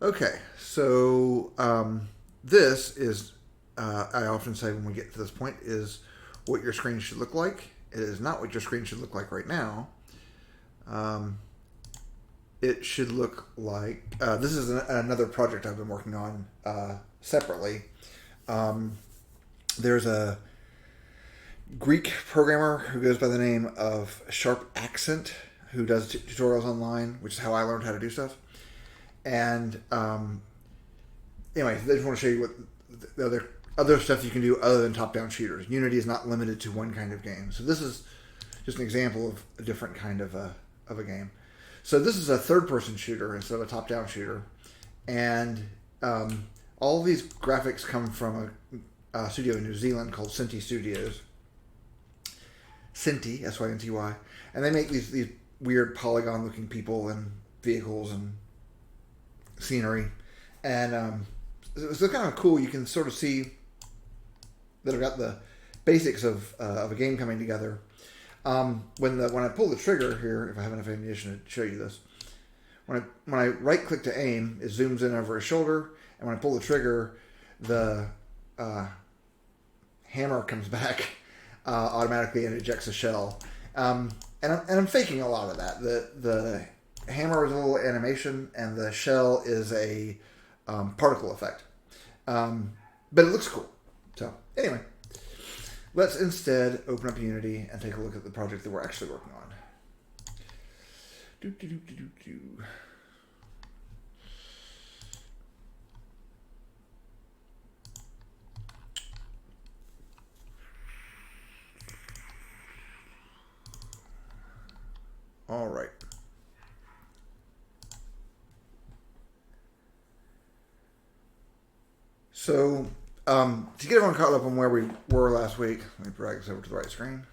Okay, so this is, I often say when we get to this point, is what your screen should look like. It is not what your screen should look like right now. It should look like, this is another project I've been working on separately. There's a Greek programmer who goes by the name of Sharp Accent who does tutorials online, which is how I learned how to do stuff. And anyway, they just want to show you what the other stuff you can do other than top-down shooters. Unity is not limited to one kind of game. So this is just an example of a different kind of a game. So this is a third-person shooter instead of a top-down shooter. And all of these graphics come from a studio in New Zealand called Synty Studios. Synty, S-Y-N-T-Y. And they make these weird polygon-looking people and vehicles and scenery. And so kind of cool. You can sort of see that I've got the basics of a game coming together. When I pull the trigger here, if I have enough ammunition to show you this, when I right click to aim, it zooms in over his shoulder, and when I pull the trigger, the hammer comes back automatically and ejects a shell. And I'm faking a lot of that. The hammer is a little animation, and the shell is a particle effect. But it looks cool. So anyway, let's instead open up Unity and take a look at the project that we're actually working on. All right. So, to get everyone caught up on where we were last week, let me drag this over to the right screen.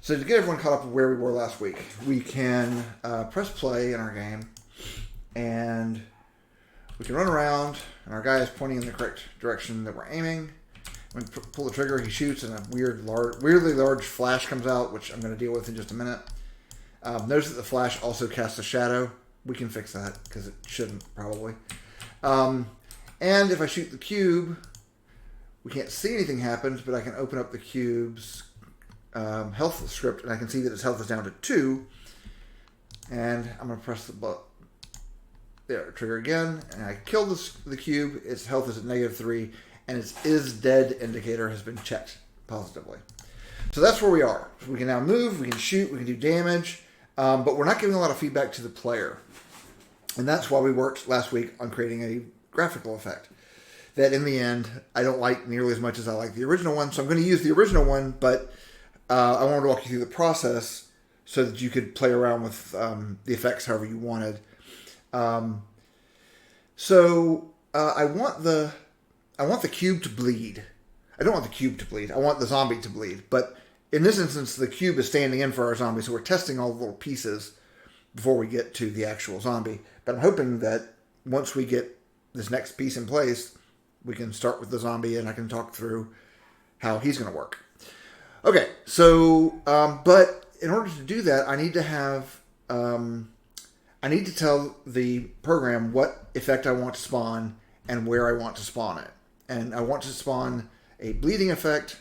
So to get everyone caught up on where we were last week, we can press play in our game, and we can run around, and our guy is pointing in the correct direction that we're aiming. When we pull the trigger, he shoots, and a weirdly large flash comes out, which I'm going to deal with in just a minute. Notice that the flash also casts a shadow. We can fix that, because it shouldn't, probably. And if I shoot the cube, we can't see anything happens, but I can open up the cube's health script, and I can see that its health is down to 2. And I'm going to press the button. There, trigger again, and I kill the cube. Its health is at -3, and its is dead indicator has been checked positively. So that's where we are. We can now move, we can shoot, we can do damage, but we're not giving a lot of feedback to the player. And that's why we worked last week on creating a graphical effect that in the end I don't like nearly as much as I like the original one. So I'm going to use the original one, but I wanted to walk you through the process so that you could play around with the effects however you wanted. I want the cube to bleed. I don't want the cube to bleed. I want the zombie to bleed. But in this instance, the cube is standing in for our zombie, so we're testing all the little pieces before we get to the actual zombie. But I'm hoping that once we get this next piece in place, we can start with the zombie, and I can talk through how he's going to work. Okay, so, but in order to do that, I need to have, I need to tell the program what effect I want to spawn and where I want to spawn it. And I want to spawn a bleeding effect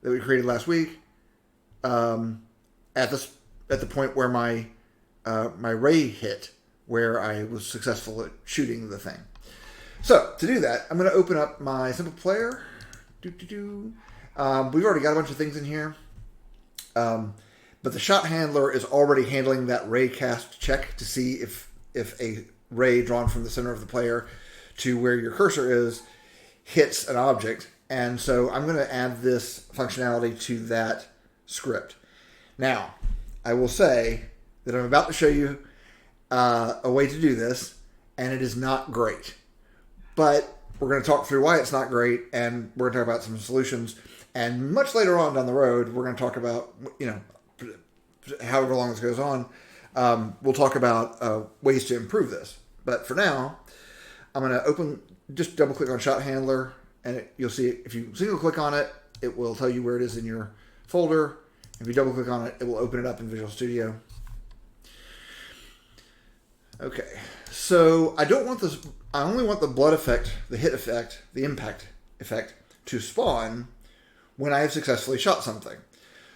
that we created last week at the point where my ray hit, where I was successful at shooting the thing. So, to do that, I'm going to open up my simple player. We've already got a bunch of things in here. But the shot handler is already handling that ray cast check to see if a ray drawn from the center of the player to where your cursor is hits an object. And so I'm going to add this functionality to that script. Now, I will say that I'm about to show you a way to do this, and it is not great. But we're going to talk through why it's not great, and we're going to talk about some solutions. And much later on down the road, we're going to talk about, however long this goes on, we'll talk about ways to improve this. But for now, I'm going to just double click on Shot Handler, and you'll see it. If you single click on it, it will tell you where it is in your folder. If you double click on it, it will open it up in Visual Studio. Okay, so I don't want this. I only want the blood effect, the hit effect, the impact effect to spawn when I have successfully shot something.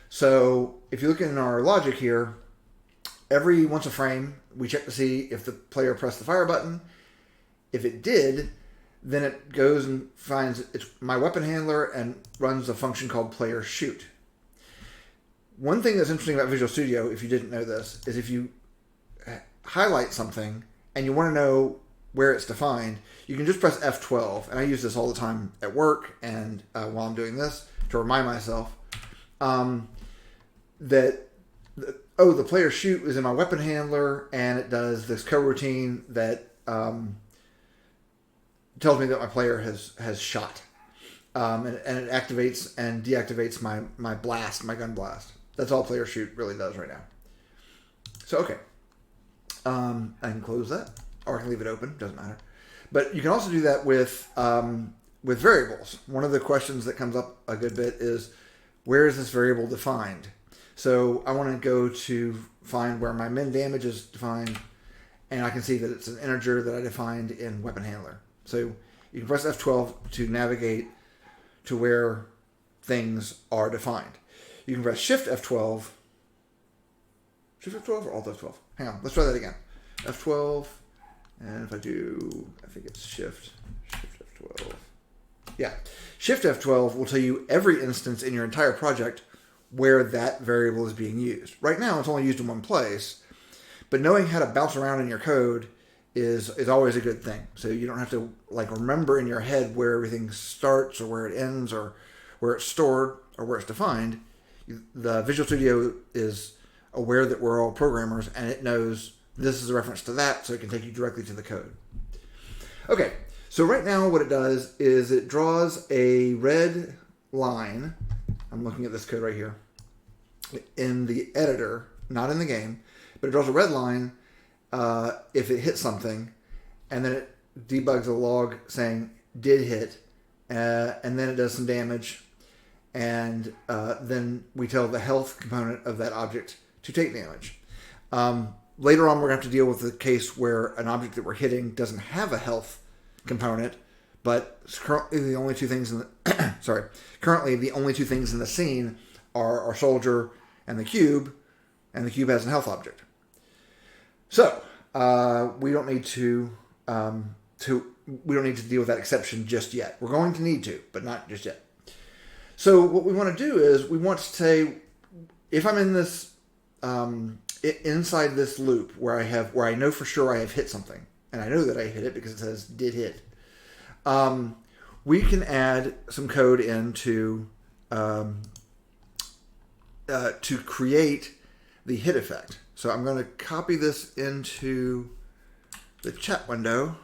So if you look in our logic here, every once a frame, we check to see if the player pressed the fire button. If it did, then it goes and finds my weapon handler and runs a function called player shoot. One thing that's interesting about Visual Studio, if you didn't know this, is if you highlight something and you want to know where it's defined, you can just press F12. And I use this all the time at work and while I'm doing this to remind myself that the player shoot is in my weapon handler, and it does this coroutine that tells me that my player has shot, and it activates and deactivates my blast, my gun blast. That's all player shoot really does right now. So okay, I can close that, or I can leave it open. Doesn't matter. But you can also do that with variables. One of the questions that comes up a good bit is, where is this variable defined? So I want to go to find where my min damage is defined, and I can see that it's an integer that I defined in weapon handler. So you can press F12 to navigate to where things are defined. You can press Shift F12. Shift F12 or Alt F12? Hang on, let's try that again. F12, and if I do, I think it's Shift F12. Yeah, Shift F12 will tell you every instance in your entire project where that variable is being used. Right now, it's only used in one place, but knowing how to bounce around in your code is always a good thing. So you don't have to remember in your head where everything starts or where it ends or where it's stored or where it's defined. The Visual Studio is aware that we're all programmers, and it knows this is a reference to that, so it can take you directly to the code. Okay, so right now what it does is it draws a red line. I'm looking at this code right here in the editor, not in the game, but it draws a red line if it hits something, and then it debugs a log saying did hit, and then it does some damage, and then we tell the health component of that object to take damage. Later on, we're going to have to deal with the case where an object that we're hitting doesn't have a health component, but currently the only two things in the currently the only two things in the scene are our soldier and the cube has a health object. So we don't need to deal with that exception just yet. We're going to need to, but not just yet. So what we want to do is we want to say, if I'm in this inside this loop where I know for sure I have hit something, and I know that I hit it because it says did hit. We can add some code in to create the hit effect. So I'm going to copy this into the chat window,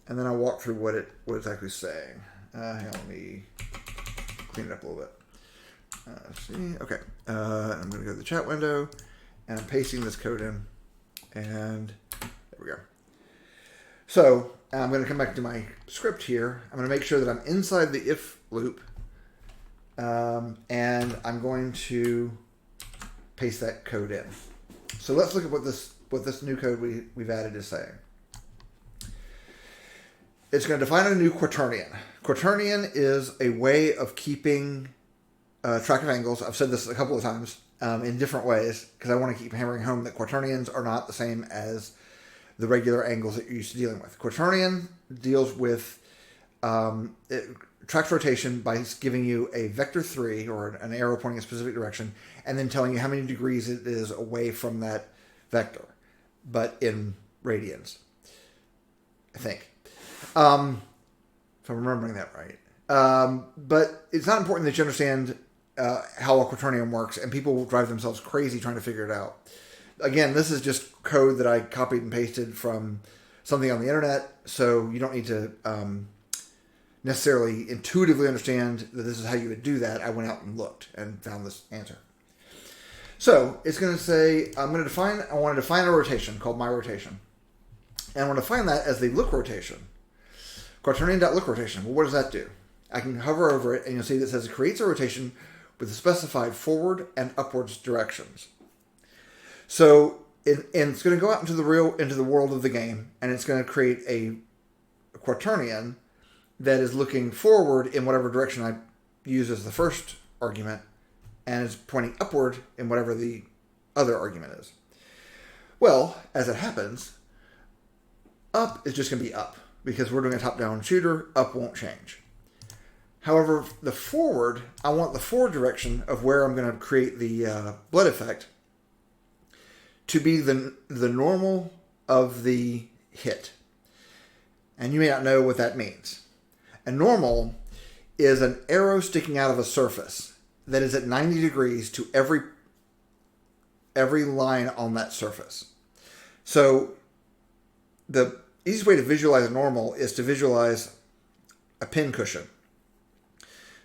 and then I'll walk through what it's actually saying. Hang on, let me clean it up a little bit. Let's see. Okay. I'm going to go to the chat window, and I'm pasting this code in, and there we go. So I'm going to come back to my script here. I'm going to make sure that I'm inside the if loop, and I'm going to paste that code in. So let's look at what this new code we've added is saying. It's going to define a new quaternion. Quaternion is a way of keeping track of angles. I've said this a couple of times in different ways because I want to keep hammering home that quaternions are not the same as the regular angles that you're used to dealing with. Quaternion deals with tracks rotation by giving you a vector 3 or an arrow pointing a specific direction and then telling you how many degrees it is away from that vector, but in radians, I think. If I'm remembering that right. But it's not important that you understand how a quaternion works, and people will drive themselves crazy trying to figure it out. Again, this is just code that I copied and pasted from something on the internet, so you don't need to necessarily intuitively understand that this is how you would do that. I went out and looked and found this answer. So it's going to say, I want to define a rotation called myRotation. And I want to define that as the look rotation. Quaternion.look rotation. Well, what does that do? I can hover over it, and you'll see that it says it creates a rotation with the specified forward and upwards directions. So and it's going to go out into the world of the game, and it's going to create a quaternion that is looking forward in whatever direction I use as the first argument, and is pointing upward in whatever the other argument is. Well, as it happens, up is just going to be up, because we're doing a top-down shooter. Up won't change. However, the forward, I want the forward direction of where I'm going to create the blood effect to be the normal of the hit. And you may not know what that means. A normal is an arrow sticking out of a surface that is at 90 degrees to every line on that surface. So the easiest way to visualize a normal is to visualize a pin cushion.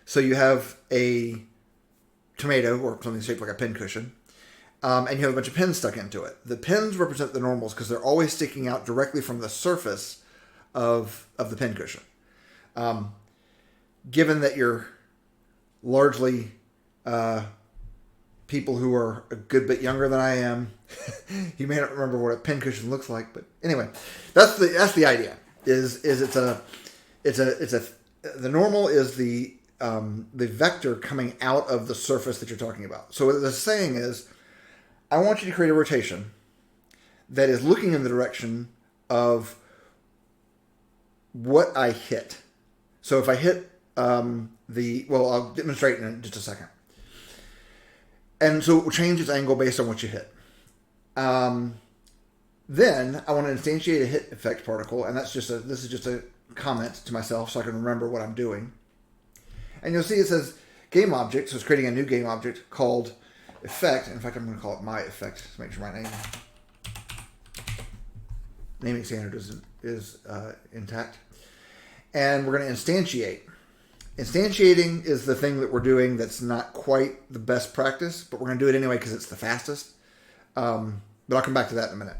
So you have a tomato or something shaped like a pin cushion, and you have a bunch of pins stuck into it. The pins represent the normals because they're always sticking out directly from the surface of the pin cushion. Given that you're largely people who are a good bit younger than I am, you may not remember what a pin cushion looks like, but anyway, that's the idea. The normal is the vector coming out of the surface that you're talking about. So what the saying is, I want you to create a rotation that is looking in the direction of what I hit. So if I hit I'll demonstrate in just a second. And so it will change its angle based on what you hit. Then I want to instantiate a hit effect particle, and this is just a comment to myself so I can remember what I'm doing. And you'll see it says game object, so it's creating a new game object called effect. In fact, I'm going to call it my effect to make sure my naming standard is intact. And we're going to instantiate. Instantiating is the thing that we're doing that's not quite the best practice, but we're going to do it anyway because it's the fastest. But I'll come back to that in a minute.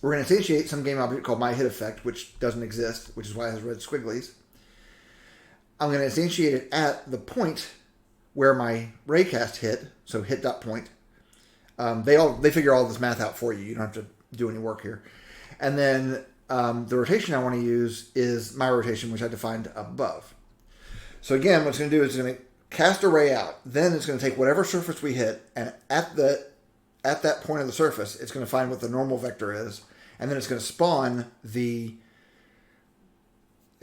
We're going to instantiate some game object called my hit effect, which doesn't exist, which is why it has red squigglies. I'm going to instantiate it at the point where my raycast hit, so hit.point. They figure all this math out for you. You don't have to do any work here. And then the rotation I want to use is my rotation, which I defined above. So again, what it's going to do is it's going to cast a ray out. Then it's going to take whatever surface we hit, and at that point of the surface, it's going to find what the normal vector is, and then it's going to spawn the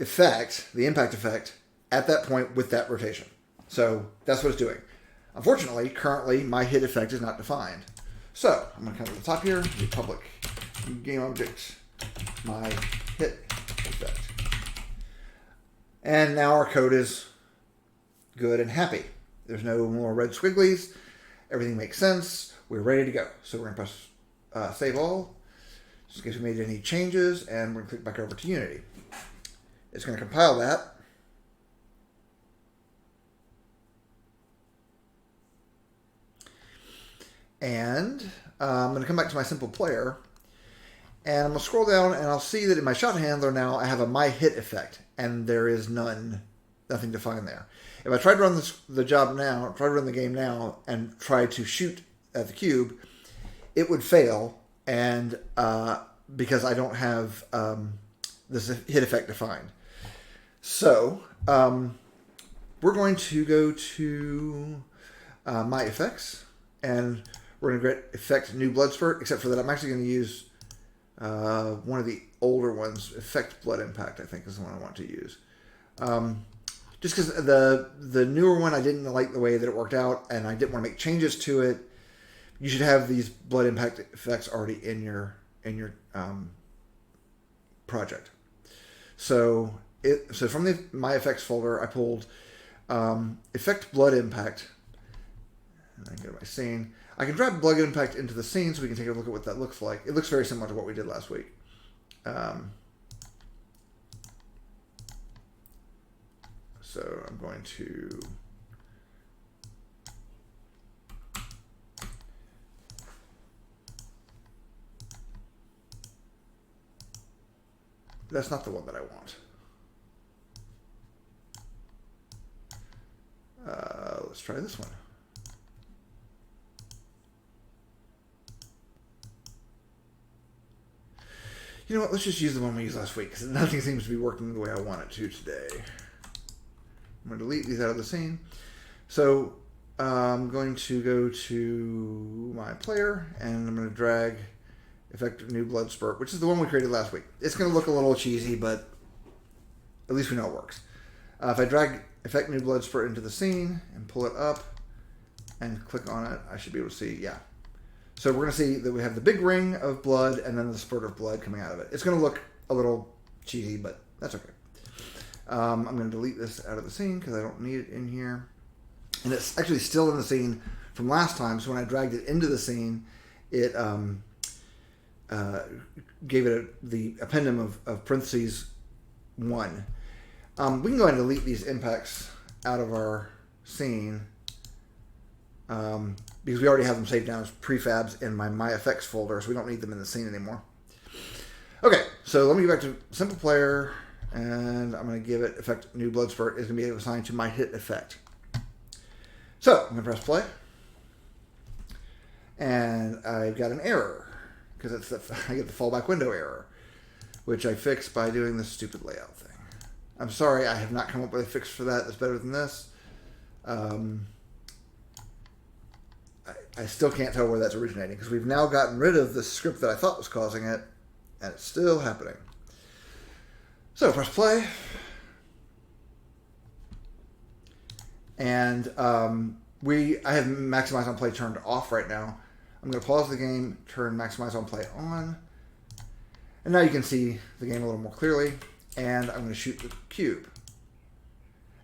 effect, the impact effect, at that point with that rotation. So that's what it's doing. Unfortunately, currently, my hit effect is not defined. So I'm going to come to the top here, the public game object, my hit effect. And now our code is good and happy. There's no more red squigglies. Everything makes sense. We're ready to go. So we're going to press Save All, just in case we made any changes, and we're going to click back over to Unity. It's going to compile that. And I'm going to come back to my simple player, and I'm going to scroll down, and I'll see that in my shot handler now I have a my hit effect, and there is nothing defined there. If I try to run the game now, and try to shoot at the cube, it would fail, and because I don't have this hit effect defined. So we're going to go to my effects, and we're going to get effect new blood spurt, except for that I'm actually going to use one of the older ones, effect blood impact, I think is the one I want to use. Just because the newer one, I didn't like the way that it worked out, and I didn't want to make changes to it. You should have these blood impact effects already in your project. So from the my effects folder, I pulled effect blood impact. And I go to my scene. I can drag blood impact into the scene so we can take a look at what that looks like. It looks very similar to what we did last week. So I'm going to that's not the one that I want. Let's try this one. You know what? Let's just use the one we used last week because nothing seems to be working the way I want it to today. I'm going to delete these out of the scene. So I'm going to go to my player and I'm going to drag Effect New Blood Spurt, which is the one we created last week. It's going to look a little cheesy, but at least we know it works. If I drag Effect New Blood Spurt into the scene and pull it up and click on it, I should be able to see, yeah. So we're going to see that we have the big ring of blood and then the spurt of blood coming out of it. It's going to look a little cheesy, but that's okay. I'm going to delete this out of the scene because I don't need it in here. And it's actually still in the scene from last time, so when I dragged it into the scene, it gave it the appendum of parentheses 1. We can go ahead and delete these impacts out of our scene because we already have them saved down as prefabs in my effects folder, so we don't need them in the scene anymore. Okay, so let me go back to Simple Player, and I'm going to give it Effect New Blood Spurt. It's going to be assigned to my hit effect. So I'm going to press play, and I've got an error because I get the fallback window error, which I fixed by doing this stupid layout thing. I'm sorry, I have not come up with a fix for that that's better than this. I still can't tell where that's originating because we've now gotten rid of the script that I thought was causing it, and it's still happening. So press play, and I have Maximize on Play turned off right now. I'm going to pause the game, turn Maximize on Play on, and now you can see the game a little more clearly. And I'm going to shoot the cube,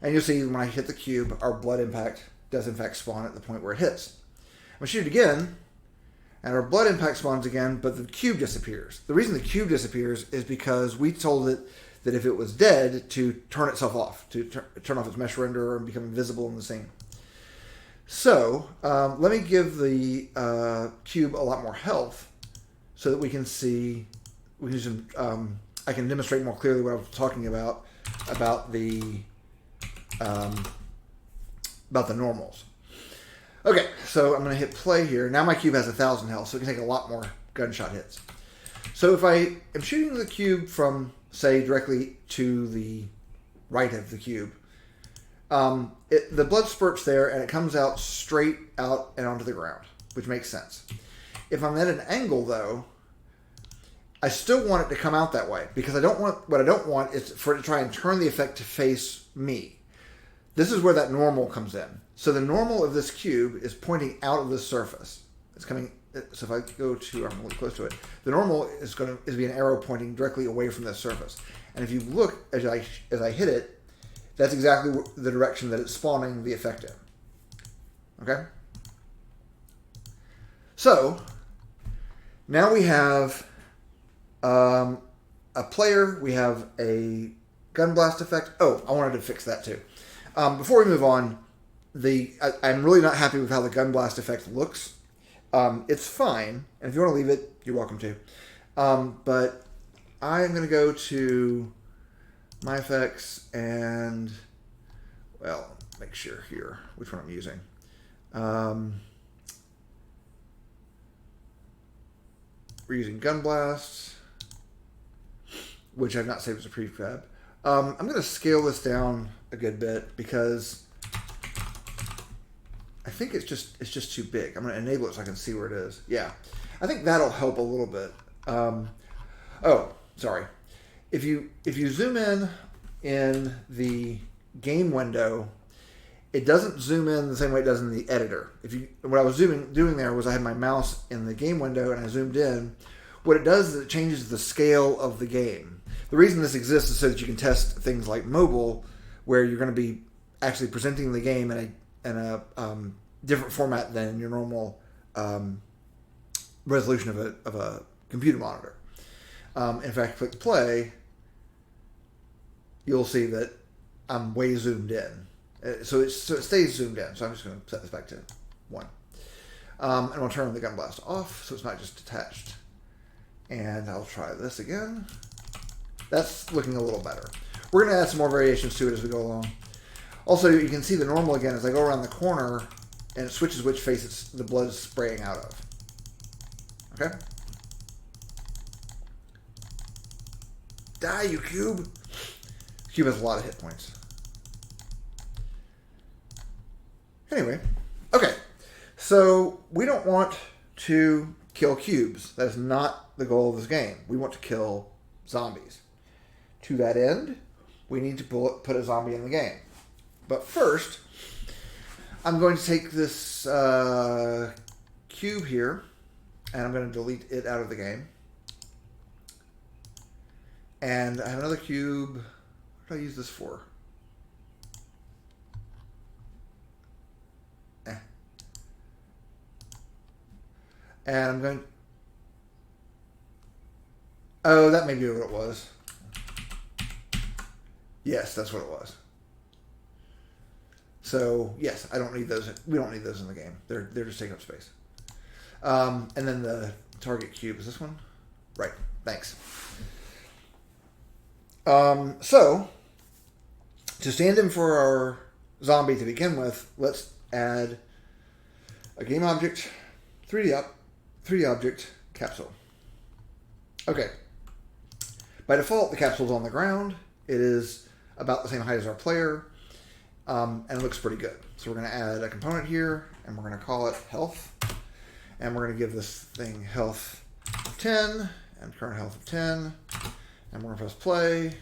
and you'll see when I hit the cube, our blood impact does in fact spawn at the point where it hits. I'm going to shoot it again, and our blood impact spawns again, but the cube disappears. The reason the cube disappears is because we told it that if it was dead, to turn itself off, to turn off its mesh renderer and become invisible in the scene. So let me give the cube a lot more health so that we can see, we can use some, I can demonstrate more clearly what I was talking about the normals. Okay, so I'm going to hit play here. Now my cube has 1,000 health, so it can take a lot more gunshot hits. So if I am shooting the cube from, say, directly to the right of the cube, the blood spurts there, and it comes out straight out and onto the ground, which makes sense. If I'm at an angle, though, I still want it to come out that way because what I don't want is for it to try and turn the effect to face me. This is where that normal comes in. So the normal of this cube is pointing out of the surface. It's coming. So if I go to, I'm really close to it. The normal is going to be an arrow pointing directly away from the surface. And if you look as I hit it, that's exactly the direction that it's spawning the effect in. Okay. So now we have a player. We have a gun blast effect. Oh, I wanted to fix that too. Before we move on, I'm really not happy with how the gun blast effect looks. It's fine, and if you want to leave it, you're welcome to. But I'm going to go to my effects and, well, make sure here which one I'm using. We're using gun blast, which I've not saved as a prefab. I'm going to scale this down a good bit because I think it's just too big. I'm going to enable it so I can see where it is. Yeah, I think that'll help a little bit. Oh, sorry. If you zoom in the game window, it doesn't zoom in the same way it does in the editor. What I was doing there was I had my mouse in the game window and I zoomed in. What it does is it changes the scale of the game. The reason this exists is so that you can test things like mobile, where you're going to be actually presenting the game in a different format than your normal resolution of a computer monitor. If I click play, you'll see that I'm way zoomed in. So it stays zoomed in. So I'm just going to set this back to 1. And I'll turn the gun blast off so it's not just detached. And I'll try this again. That's looking a little better. We're going to add some more variations to it as we go along. Also, you can see the normal again as I go around the corner and it switches which face the blood is spraying out of. Okay? Die, you cube. Cube has a lot of hit points. Anyway, okay. So we don't want to kill cubes. That is not the goal of this game. We want to kill zombies. To that end, we need to put a zombie in the game. But first, I'm going to take this cube here, and I'm going to delete it out of the game. And I have another cube. What do I use this for? And I'm going... Oh, that may be what it was. Yes, that's what it was. So, yes, I don't need those. We don't need those in the game. They're just taking up space. And then the target cube. Is this one? Right. Thanks. So, to stand in for our zombie to begin with, let's add a game object, 3D object, capsule. Okay. By default, the capsule's on the ground. It is about the same height as our player, and it looks pretty good. So we're going to add a component here, and we're going to call it health. And we're going to give this thing health of 10, and current health of 10. And we're going to press play.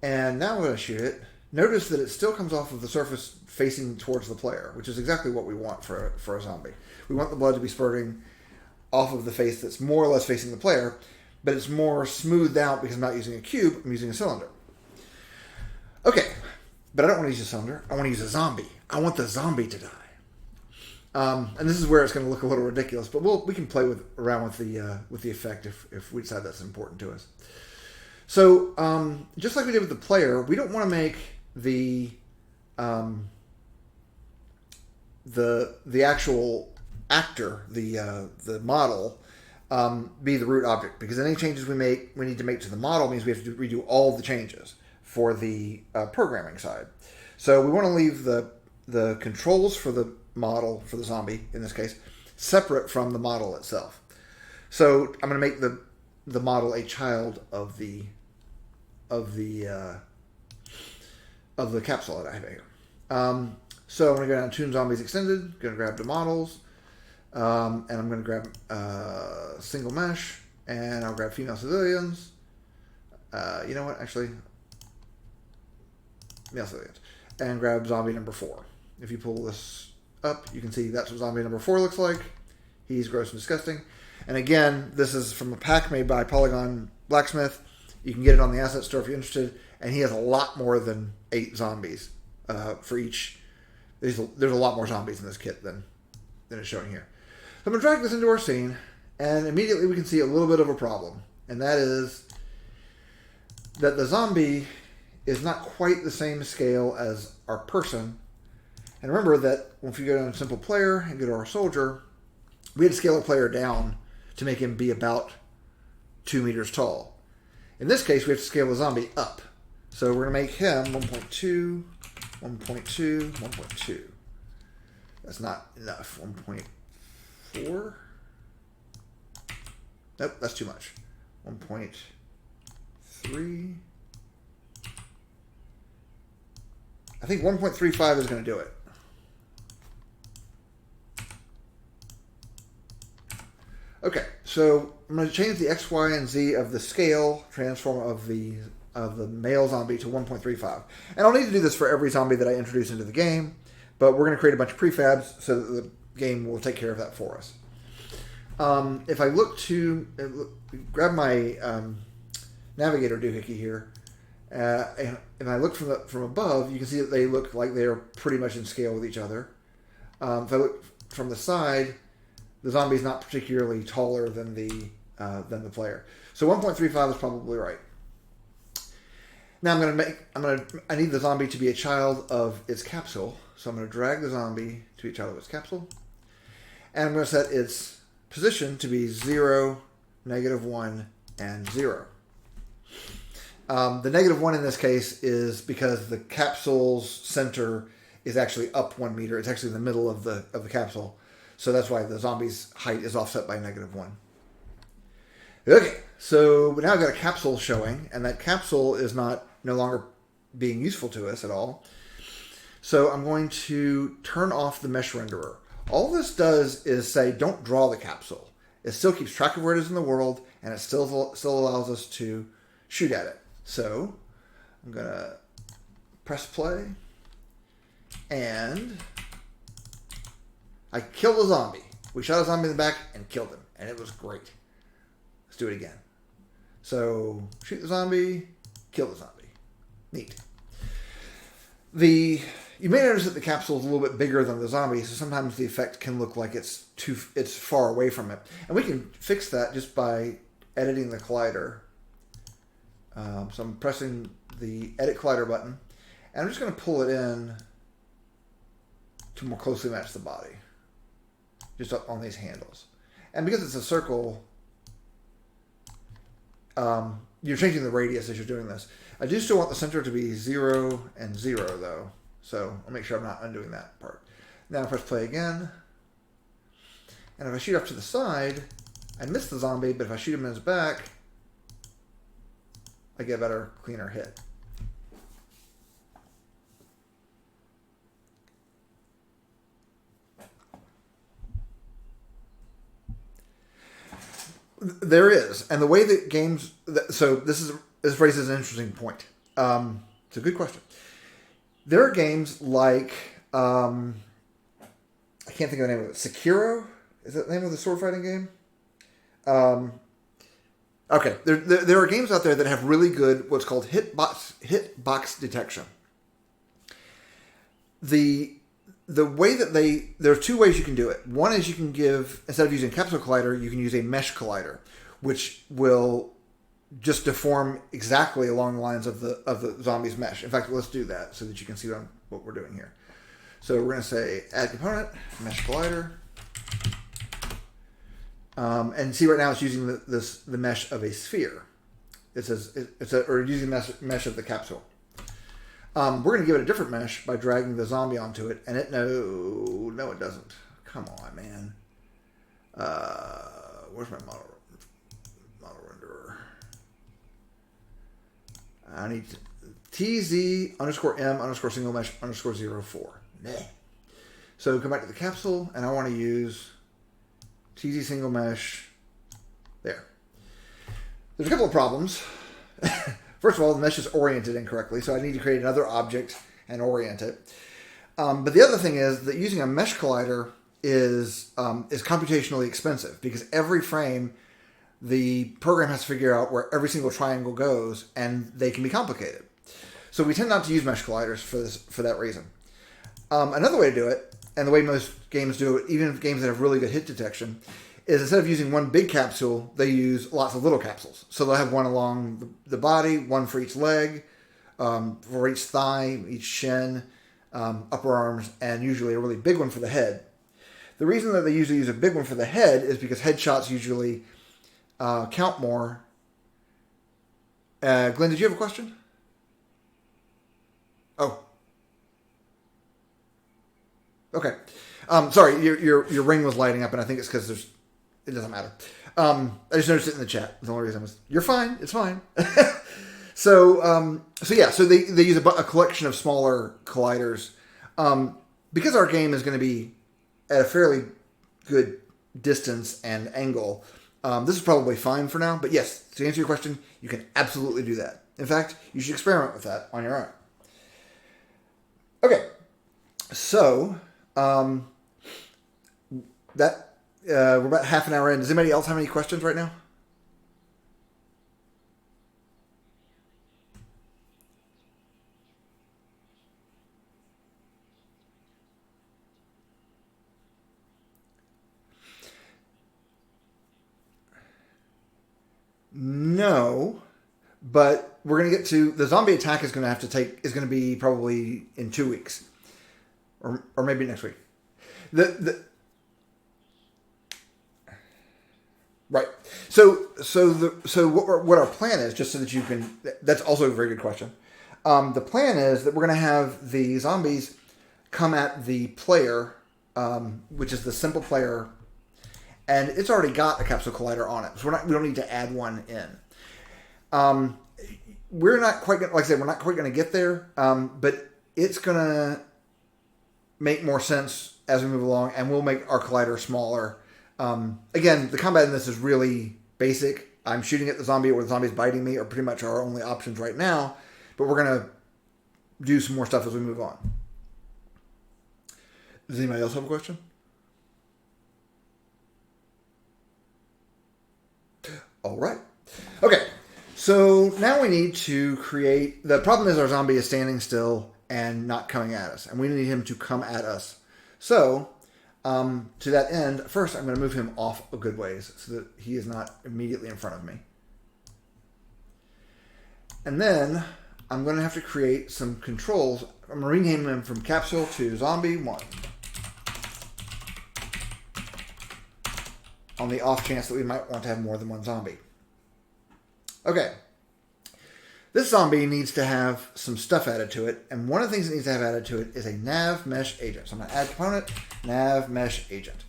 And now we're going to shoot it. Notice that it still comes off of the surface facing towards the player, which is exactly what we want for a zombie. We want the blood to be spurting off of the face that's more or less facing the player, but it's more smoothed out because I'm not using a cube, I'm using a cylinder. Okay, but I don't want to use a cylinder. I want to use a zombie. I want the zombie to die. And this is where it's going to look a little ridiculous, but we can play around with the effect if we decide that's important to us. So just like we did with the player, we don't want to make the actual actor, the model, be the root object, because any changes we need to make to the model means we have to redo all the changes for the programming side. So we want to leave the controls for the model, for the zombie in this case, separate from the model itself. So I'm going to make the model a child of the capsule that I have here. So I'm going to go down to Toon Zombies Extended, going to grab the models, and I'm going to grab single mesh, and I'll grab female civilians. You know what, actually, male civilians, and grab zombie number 4. If you pull this up, you can see that's what zombie number 4 looks like. He's gross and disgusting. And again, this is from a pack made by Polygon Blacksmith. You can get it on the asset store if you're interested. And he has a lot more than 8 zombies for each. There's a lot more zombies in this kit than is showing here. So I'm going to drag this into our scene, and immediately we can see a little bit of a problem. And that is that the zombie is not quite the same scale as our person. And remember that if you go down to simple player and go to our soldier, we had to scale our player down to make him be about 2 meters tall. In this case, we have to scale the zombie up. So we're going to make him 1.2, 1.2, 1.2. That's not enough. 1.4? Nope, that's too much. 1.3. I think 1.35 is going to do it. Okay, so I'm going to change the X, Y, and Z of the scale transform of the male zombie to 1.35. And I'll need to do this for every zombie that I introduce into the game, but we're going to create a bunch of prefabs so that the game will take care of that for us. If I look to grab my navigator doohickey here, and I look from above, you can see that they look like they are pretty much in scale with each other. If I look from the side, the zombie's not particularly taller than the player. So 1.35 is probably right. Now I need the zombie to be a child of its capsule. So I'm going to drag the zombie to be a child of its capsule. And I'm going to set its position to be 0, -1, and 0. The -1 in this case is because the capsule's center is actually up 1 meter. It's actually in the middle of the capsule. So that's why the zombie's height is offset by -1. Okay, So but now I've got a capsule showing, and that capsule is no longer being useful to us at all. So I'm going to turn off the mesh renderer. All this does is say don't draw the capsule. It still keeps track of where it is in the world, and it still allows us to shoot at it. So I'm going to press play, and I killed a zombie. We shot a zombie in the back and killed him, and it was great. Let's do it again. So shoot the zombie, kill the zombie. Neat. You may notice that the capsule is a little bit bigger than the zombie, so sometimes the effect can look like it's far away from it. And we can fix that just by editing the collider. So I'm pressing the Edit Collider button, and I'm just going to pull it in to more closely match the body, just up on these handles. And because it's a circle, you're changing the radius as you're doing this. I do still want the center to be 0 and 0, though. So I'll make sure I'm not undoing that part. Now press play again. And if I shoot off to the side, I miss the zombie, but if I shoot him in his back, I get a better, cleaner hit. There is. And the way that games... So this raises an interesting point. It's a good question. There are games like... I can't think of the name of it. Sekiro? Is that the name of the sword fighting game? Okay. There are games out there that have really good what's called hitbox detection. The way that there are two ways you can do it. One is you can instead of using Capsule Collider, you can use a Mesh Collider, which will just deform exactly along the lines of the zombie's mesh. In fact, let's do that so that you can see what we're doing here. So we're going to say Add Component, Mesh Collider. And see right now it's using the mesh of a sphere. It says or using mesh of the capsule. We're going to give it a different mesh by dragging the zombie onto it, and no, it doesn't. Come on, man. Where's my model renderer? I need TZ_M_single mesh_04. Nah. So come back to the capsule, and I want to use TZ single mesh. There. There's a couple of problems. First of all, the mesh is oriented incorrectly, so I need to create another object and orient it. But the other thing is that using a mesh collider is computationally expensive because every frame the program has to figure out where every single triangle goes, and they can be complicated. So we tend not to use mesh colliders for that reason. Another way to do it, and the way most games do it, even games that have really good hit detection, is instead of using one big capsule, they use lots of little capsules. So they'll have one along the body, one for each leg, for each thigh, each shin, upper arms, and usually a really big one for the head. The reason that they usually use a big one for the head is because headshots usually count more. Glenn, did you have a question? Oh. Okay. Sorry, your ring was lighting up, and I think it's because it doesn't matter. I just noticed it in the chat. The only reason you're fine. It's fine. So they use a collection of smaller colliders. Because our game is going to be at a fairly good distance and angle, this is probably fine for now. But yes, to answer your question, you can absolutely do that. In fact, you should experiment with that on your own. Okay. So, we're about half an hour in. Does anybody else have any questions right now? No, but we're going to get to the zombie attack is going to be probably in 2 weeks, or maybe next week. Right. So what our plan is, just so that you can. That's also a very good question. The plan is that we're going to have the zombies come at the player, which is the simple player, and it's already got a capsule collider on it, so we don't need to add one in. We're not quite gonna, like I said, we're not quite going to get there, but it's going to make more sense as we move along, and we'll make our collider smaller. Again, the combat in this is really basic. I'm shooting at the zombie or the zombie's biting me are pretty much our only options right now, but we're going to do some more stuff as we move on. Does anybody else have a question? All right. Okay. So now we need to create... The problem is our zombie is standing still and not coming at us, and we need him to come at us. So, to that end, first I'm going to move him off a good ways so that he is not immediately in front of me. And then I'm going to have to create some controls. I'm going to rename him from Capsule to Zombie 1. On the off chance that we might want to have more than one zombie. Okay. This zombie needs to have some stuff added to it, and one of the things it needs to have added to it is a nav mesh agent. So I'm going to add component, nav mesh agent.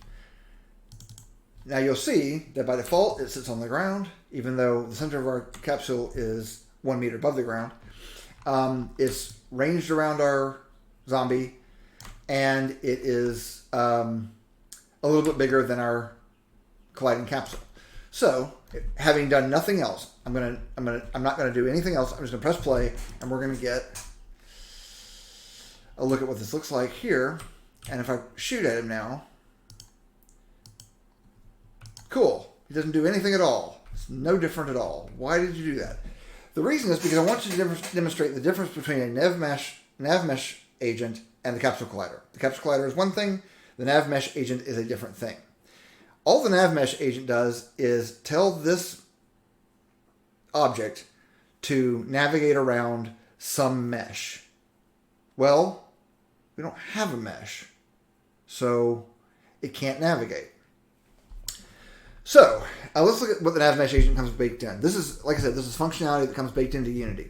Now you'll see that by default it sits on the ground, even though the center of our capsule is 1 meter above the ground. It's ranged around our zombie, and it is a little bit bigger than our colliding capsule. So, having done nothing else, I'm not gonna do anything else. I'm just gonna press play, and we're gonna get a look at what this looks like here. And if I shoot at him now, cool. He doesn't do anything at all. It's no different at all. Why did you do that? The reason is because I want you to demonstrate the difference between a nav mesh agent and the capsule collider. The capsule collider is one thing. The nav mesh agent is a different thing. All the nav mesh agent does is tell this object to navigate around some mesh. Well, we don't have a mesh, so it can't navigate. So let's look at what the nav mesh agent comes baked in. This is, like I said, this is functionality that comes baked into Unity.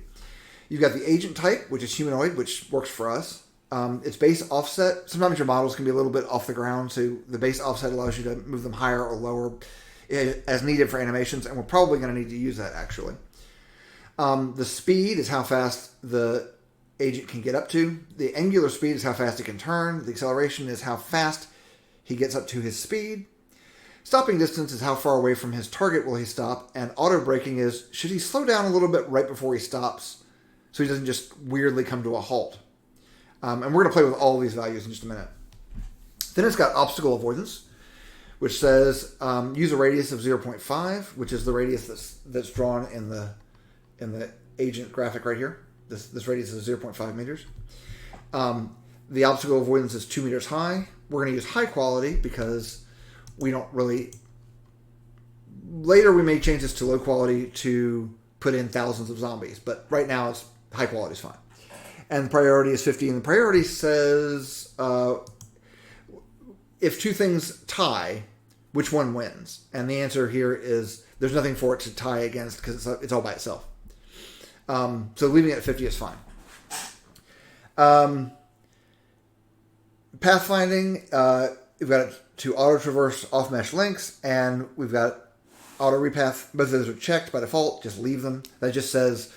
You've got the agent type, which is humanoid, which works for us. It's base offset. Sometimes your models can be a little bit off the ground, so the base offset allows you to move them higher or lower as needed for animations, and we're probably going to need to use that, actually. The speed is how fast the agent can get up to. The angular speed is how fast it can turn. The acceleration is how fast he gets up to his speed. Stopping distance is how far away from his target will he stop, and auto braking is should he slow down a little bit right before he stops so he doesn't just weirdly come to a halt. And we're going to play with all of these values in just a minute. Then it's got obstacle avoidance, which says use a radius of 0.5, which is the radius that's drawn in the agent graphic right here. This radius is 0.5 meters. The obstacle avoidance is 2 meters high. We're going to use high quality because we don't really... Later we may change this to low quality to put in thousands of zombies, but right now it's high quality is fine. And the priority is 50. And the priority says if two things tie, which one wins? And the answer here is there's nothing for it to tie against because it's all by itself. So leaving it at 50 is fine. Pathfinding, we've got it to auto-traverse off-mesh links, and we've got auto-repath. Both of those are checked by default. Just leave them. That just says...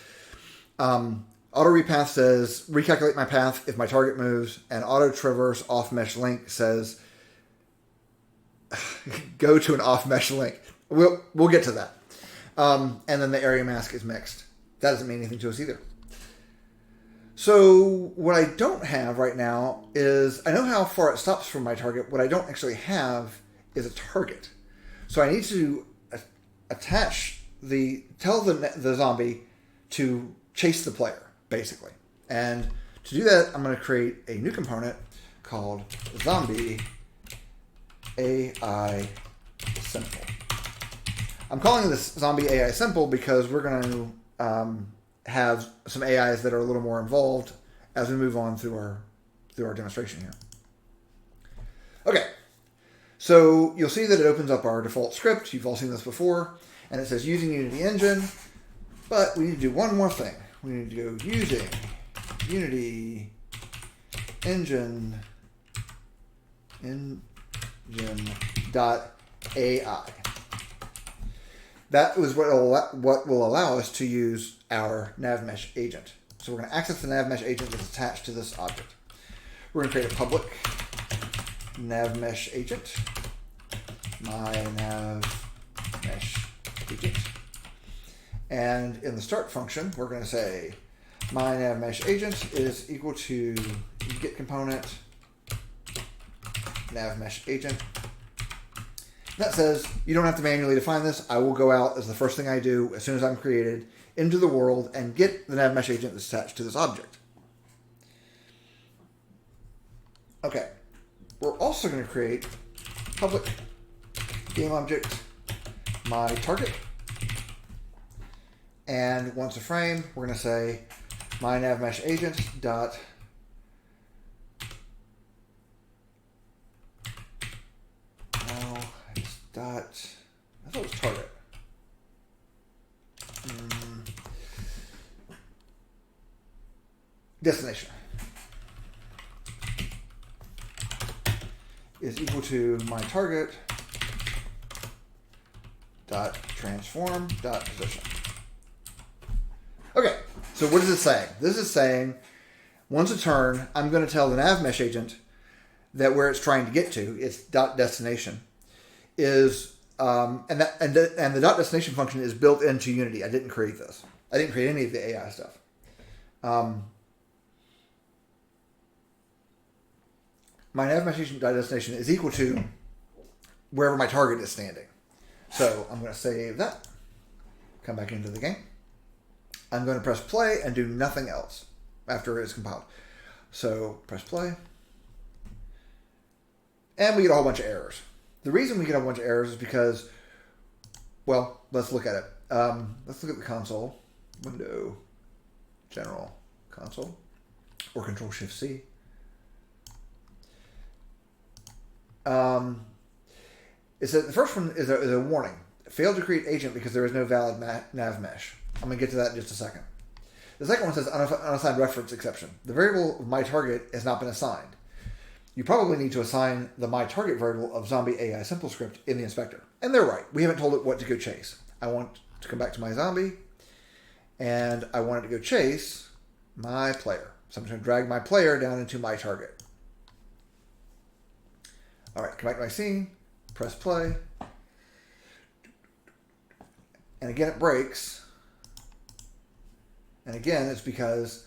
Auto-repath says, recalculate my path if my target moves, and auto-traverse off-mesh link says, go to an off-mesh link. We'll get to that. And then the area mask is mixed. That doesn't mean anything to us either. So what I don't have right now is, I know how far it stops from my target. What I don't actually have is a target. So I need to tell the zombie to chase the player, basically. And to do that, I'm going to create a new component called Zombie AI Simple. I'm calling this Zombie AI Simple because we're going to have some AIs that are a little more involved as we move on through our demonstration here. Okay, so you'll see that it opens up our default script. You've all seen this before, and it says using Unity Engine, but we need to do one more thing. We need to go using Unity Engine dot AI. That was what will allow us to use our NavMesh agent. So we're going to access the NavMesh agent that's attached to this object. We're going to create a public NavMesh agent, my NavMesh agent. And in the start function, we're going to say my NavMesh agent is equal to get component NavMesh agent. That says you don't have to manually define this. I will go out as the first thing I do as soon as I'm created into the world and get the NavMesh agent that's attached to this object. Okay, we're also going to create public game object my target. And once a frame, we're going to say my NavMesh agent dot I thought it was target. Destination is equal to my target dot transform dot position. Okay, so what is it saying? This is saying once a turn, I'm going to tell the NavMesh agent that where it's trying to get to, its dot destination, is and the dot destination function is built into Unity. I didn't create this. I didn't create any of the AI stuff. My NavMesh agent dot destination is equal to wherever my target is standing. So I'm going to save that. Come back into the game. I'm going to press play and do nothing else after it's compiled. So press play. And we get a whole bunch of errors. The reason we get a bunch of errors is because, well, let's look at it. Let's look at the console. Window, General, Console, or Control-Shift-C. It says the first one is a warning. Failed to create agent because there is no valid NavMesh. I'm going to get to that in just a second. The second one says unassigned reference exception. The variable of my target has not been assigned. You probably need to assign the my target variable of zombie AI simple script in the inspector. And they're right. We haven't told it what to go chase. I want to come back to my zombie, and I want it to go chase my player. So I'm going to drag my player down into my target. All right, come back to my scene, press play. And again, it breaks. And again, it's because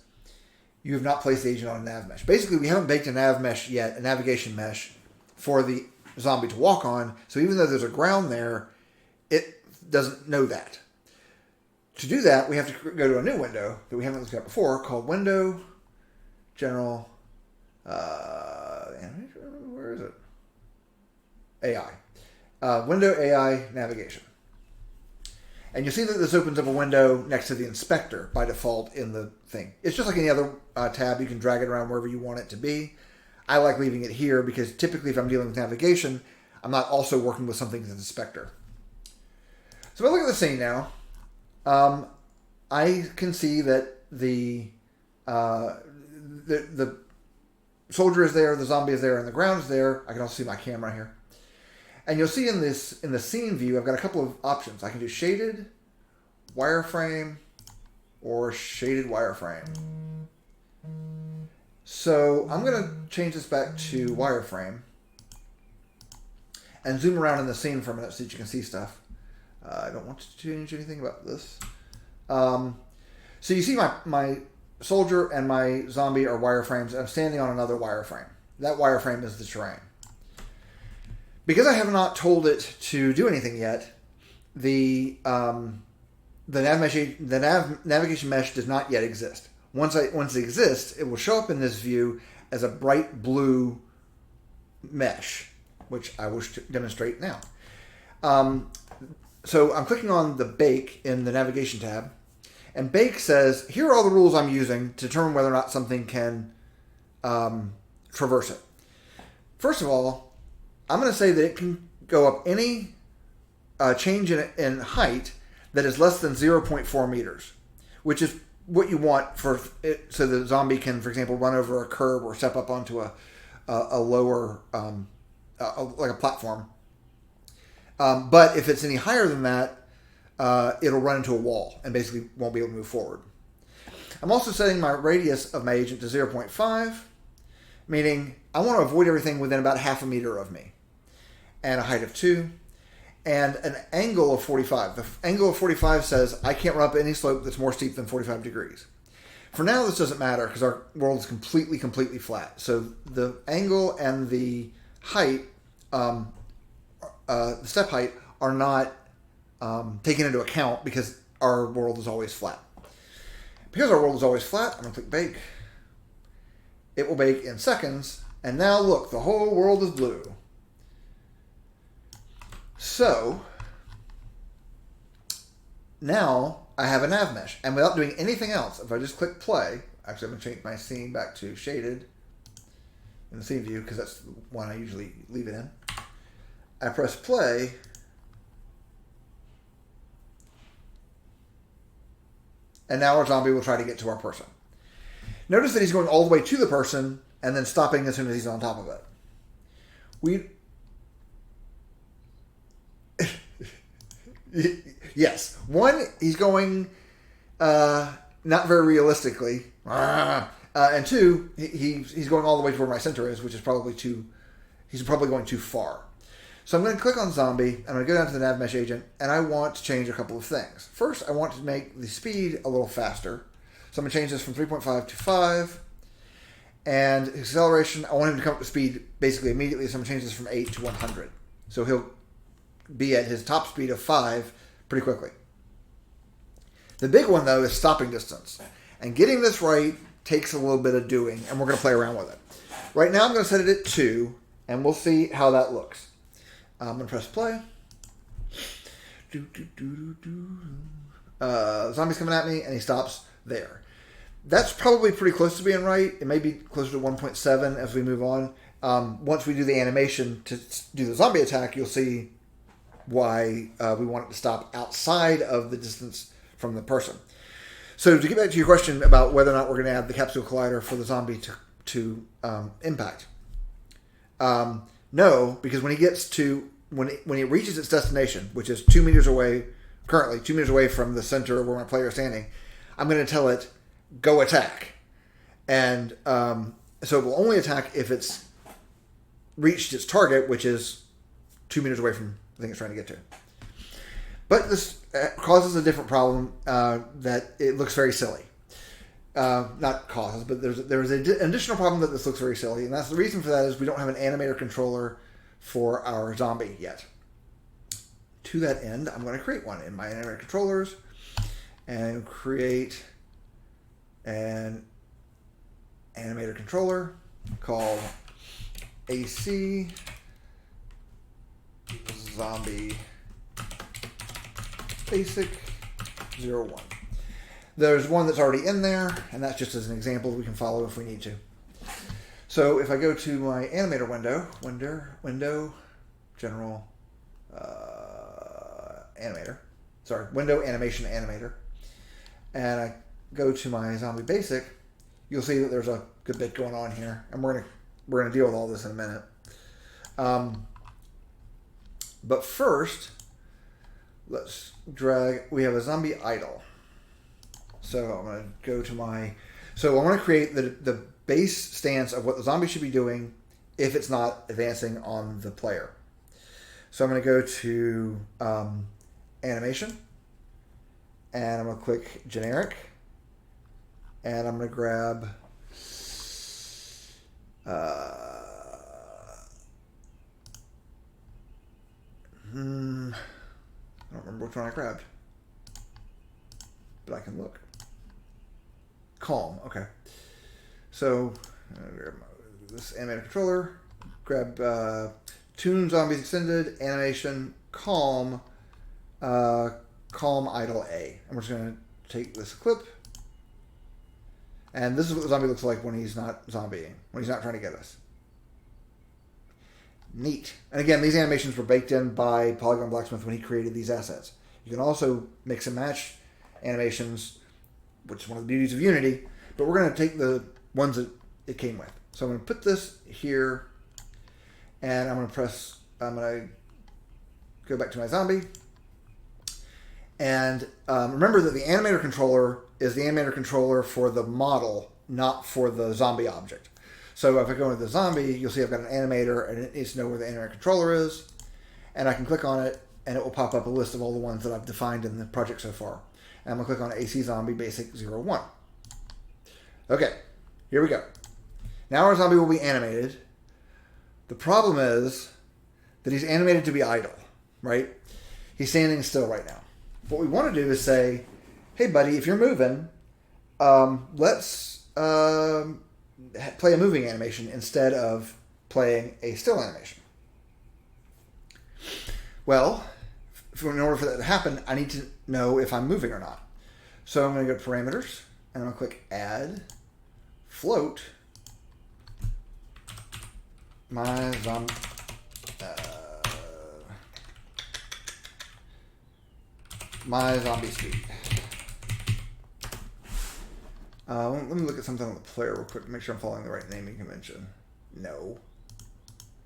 you have not placed the agent on a nav mesh. Basically, we haven't baked a nav mesh yet, a navigation mesh, for the zombie to walk on. So even though there's a ground there, it doesn't know that. To do that, we have to go to a new window that we haven't looked at before called Window, General, where is it? AI. Window AI Navigation. And you'll see that this opens up a window next to the inspector by default in the thing. It's just like any other tab. You can drag it around wherever you want it to be. I like leaving it here because typically if I'm dealing with navigation, I'm not also working with something as an inspector. So if I look at the scene now, I can see that the soldier is there, the zombie is there, and the ground is there. I can also see my camera here. And you'll see in the scene view, I've got a couple of options. I can do shaded, wireframe, or shaded wireframe. So I'm going to change this back to wireframe and zoom around in the scene for a minute so that you can see stuff. I don't want to change anything about this. So you see my soldier and my zombie are wireframes, and I'm standing on another wireframe. That wireframe is the terrain. Because I have not told it to do anything yet, the navigation mesh does not yet exist. Once it exists, it will show up in this view as a bright blue mesh, which I will demonstrate now. So I'm clicking on the Bake in the navigation tab, and Bake says, here are all the rules I'm using to determine whether or not something can traverse it. First of all, I'm going to say that it can go up any change in height that is less than 0.4 meters, which is what you want for it, so the zombie can, for example, run over a curb or step up onto a lower, like a platform. But if it's any higher than that, it'll run into a wall and basically won't be able to move forward. I'm also setting my radius of my agent to 0.5, meaning I want to avoid everything within about half a meter of me, and a height of 2, and an angle of 45. The angle of 45 says I can't run up any slope that's more steep than 45 degrees. For now, this doesn't matter because our world is completely flat. So the angle and the height, the step height, are not taken into account because our world is always flat. Because our world is always flat, I'm going to click bake. It will bake in seconds. And now look, the whole world is blue. So now I have a nav mesh. And without doing anything else, if I just click play, actually I'm going to change my scene back to shaded in the scene view because that's the one I usually leave it in. I press play. And now our zombie will try to get to our person. Notice that he's going all the way to the person and then stopping as soon as he's on top of it. Yes. One, he's going not very realistically. And two, he's going all the way to where my center is, which is he's probably going too far. So I'm going to click on zombie, and I'm going to go down to the nav mesh agent, and I want to change a couple of things. First, I want to make the speed a little faster. So I'm going to change this from 3.5 to 5. And acceleration, I want him to come up to speed basically immediately, so I'm going to change this from 8 to 100. So he'll be at his top speed of 5 pretty quickly. The big one, though, is stopping distance. And getting this right takes a little bit of doing, and we're going to play around with it. Right now, I'm going to set it at 2, and we'll see how that looks. I'm going to press play. Zombie's coming at me, and he stops there. That's probably pretty close to being right. It may be closer to 1.7 as we move on. Once we do the animation to do the zombie attack, you'll see why we want it to stop outside of the distance from the person. So to get back to your question about whether or not we're going to add the capsule collider for the zombie to impact. No, because when he reaches its destination, which is 2 meters away, currently 2 meters away from the center where my player is standing, I'm going to tell it, go attack. And so it will only attack if it's reached its target, which is 2 meters away from the thing it's trying to get to. But this causes a different problem that it looks very silly. Not causes, but there's an additional problem that this looks very silly, and that's the reason for that is we don't have an animator controller for our zombie yet. To that end, I'm going to create one in my animator controllers and create an animator controller called AC Zombie Basic 01. There's one that's already in there, and that's just as an example we can follow if we need to. So if I go to my animator window, general animator, window animation animator, and I go to my zombie basic, you'll see that there's a good bit going on here, and we're gonna deal with all this in a minute. But first, let's drag. We have a zombie idle. So I'm going to go to so I want to create the base stance of what the zombie should be doing if it's not advancing on the player. So I'm going to go to animation, and I'm going to click generic, and I'm going to grab I don't remember which one I grabbed, but I can look. Calm, okay. So, grab this animator controller, grab Tune Zombies Extended, Animation, Calm, Calm Idle A. And we're just going to take this clip, and this is what the zombie looks like when he's not zombieing, when he's not trying to get us. Neat. And again, these animations were baked in by Polygon Blacksmith when he created these assets. You can also mix and match animations, which is one of the beauties of Unity, but we're going to take the ones that it came with. So I'm going to put this here, and I'm going to go back to my zombie. And remember that the animator controller is the animator controller for the model, not for the zombie object. So if I go into the zombie, you'll see I've got an animator, and it needs to know where the animator controller is. And I can click on it, and it will pop up a list of all the ones that I've defined in the project so far. And I'm going to click on AC Zombie Basic 01. Okay, here we go. Now our zombie will be animated. The problem is that he's animated to be idle, right? He's standing still right now. What we want to do is say, hey, buddy, if you're moving, let's play a moving animation instead of playing a still animation. Well, in order for that to happen, I need to know if I'm moving or not. So I'm going to go to Parameters, and I'm going to click Add, Float, my zombie. My zombie speed. Let me look at something on the player real quick to make sure I'm following the right naming convention. No.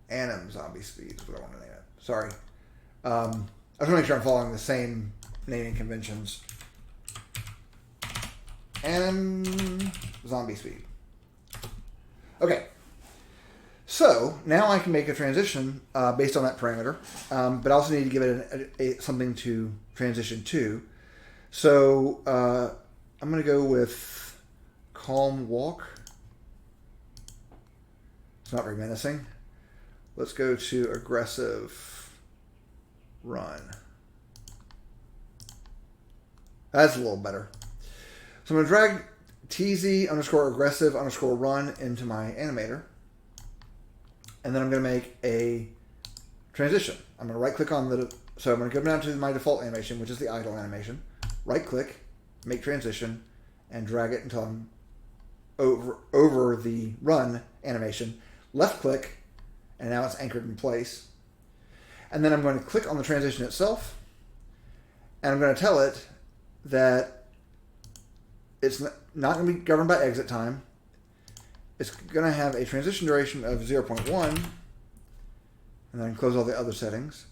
Anim zombie speed is what I want to name it. Sorry. I just want to make sure I'm following the same naming conventions. Anim zombie speed. Okay. So now I can make a transition based on that parameter, but I also need to give it something to transition to. So I'm going to go with Calm Walk. It's not very menacing. Let's go to Aggressive Run. That's a little better. So I'm going to drag TZ_aggressive_run into my animator. And then I'm going to make a transition. I'm going to right click on so I'm going to go down to my default animation, which is the idle animation. Right click, make transition, and drag it until I'm over the run animation. Left click, and now it's anchored in place. And then I'm going to click on the transition itself, and I'm going to tell it that it's not going to be governed by exit time. It's going to have a transition duration of 0.1, and then close all the other settings.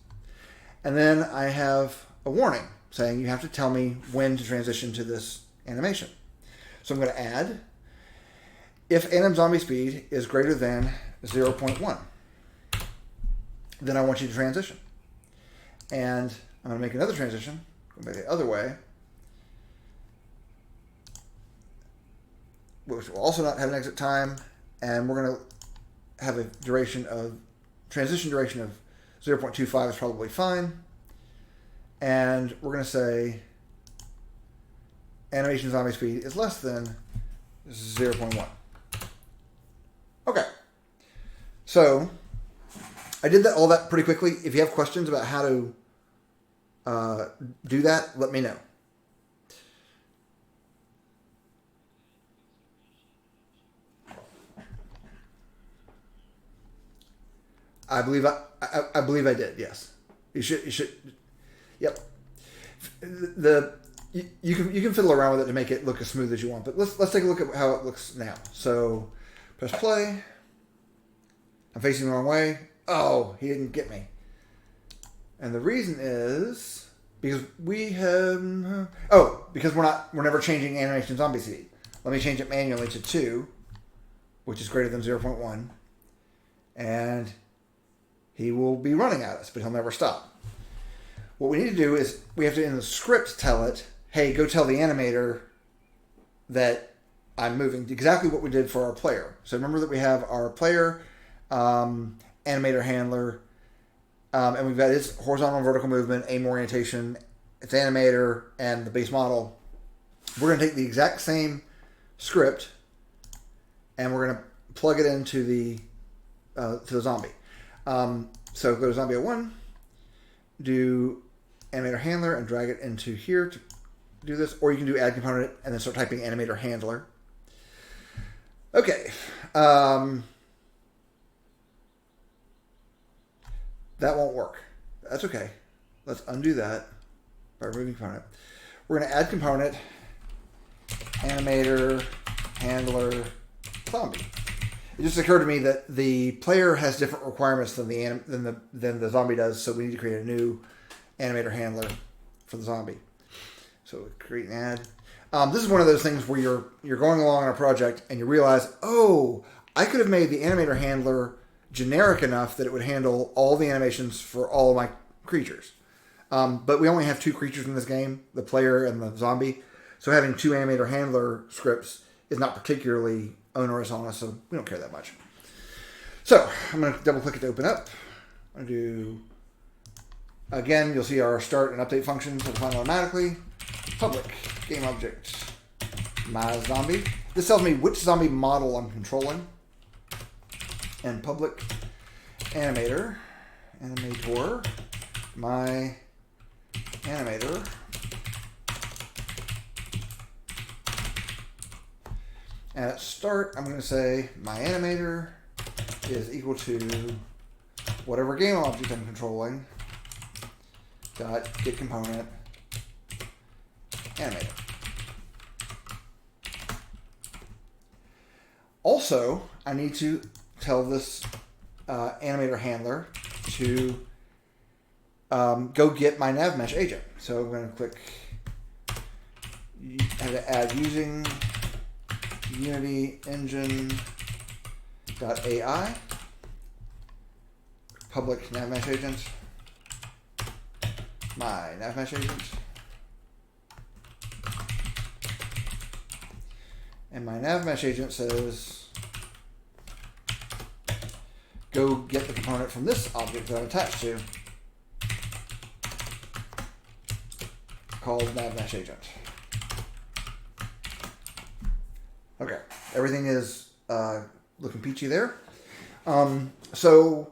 And then I have a warning saying you have to tell me when to transition to this animation. So I'm going to add, if anim zombie speed is greater than 0.1, then I want you to transition. And I'm going to make another transition, go back the other way, which will also not have an exit time, and we're going to have a transition duration of 0.25 is probably fine, and we're going to say animation zombie speed is less than 0.1. Okay, so I did all that pretty quickly. If you have questions about how to do that, let me know. I believe I did. Yes, you should. Yep. You can fiddle around with it to make it look as smooth as you want. But let's take a look at how it looks now. So press play. I'm facing the wrong way. Oh, he didn't get me. And the reason is because because we're never changing animation zombie speed. Let me change it manually to 2, which is greater than 0.1, and he will be running at us, but he'll never stop. What we need to do is we have to, in the script, tell it, hey, go tell the animator that I'm moving. Exactly what we did for our player. So remember that we have our player, animator handler, and we've got its horizontal and vertical movement, aim orientation, its animator, and the base model. We're going to take the exact same script, and we're going to plug it into the zombie. So go to Zombie 01, do animator handler, and drag it into here to do this, or you can do add component and then start typing animator handler. Okay. That won't work. That's okay. Let's undo that by removing component. We're going to add component, animator handler zombie. It just occurred to me that the player has different requirements than the zombie does, so we need to create a new animator handler for the zombie. So create and add. This is one of those things where you're going along on a project and you realize, oh, I could have made the animator handler generic enough that it would handle all the animations for all of my creatures. But we only have 2 creatures in this game, the player and the zombie. So having 2 animator handler scripts is not particularly onerous on us, so we don't care that much. So I'm going to double click it to open up. I'm going to do, again, you'll see our start and update functions will define automatically. Public game object, my zombie. This tells me which zombie model I'm controlling. And public animator, my animator. And at start, I'm going to say my animator is equal to whatever game object I'm controlling dot get component animator. Also, I need to tell this animator handler to go get my NavMesh agent. So I'm going to click and add using Unity Engine.ai, public NavMesh agent, my NavMesh agent, and my NavMesh agent says go get the component from this object that I'm attached to called NavMesh agent. Okay, everything is looking peachy there. So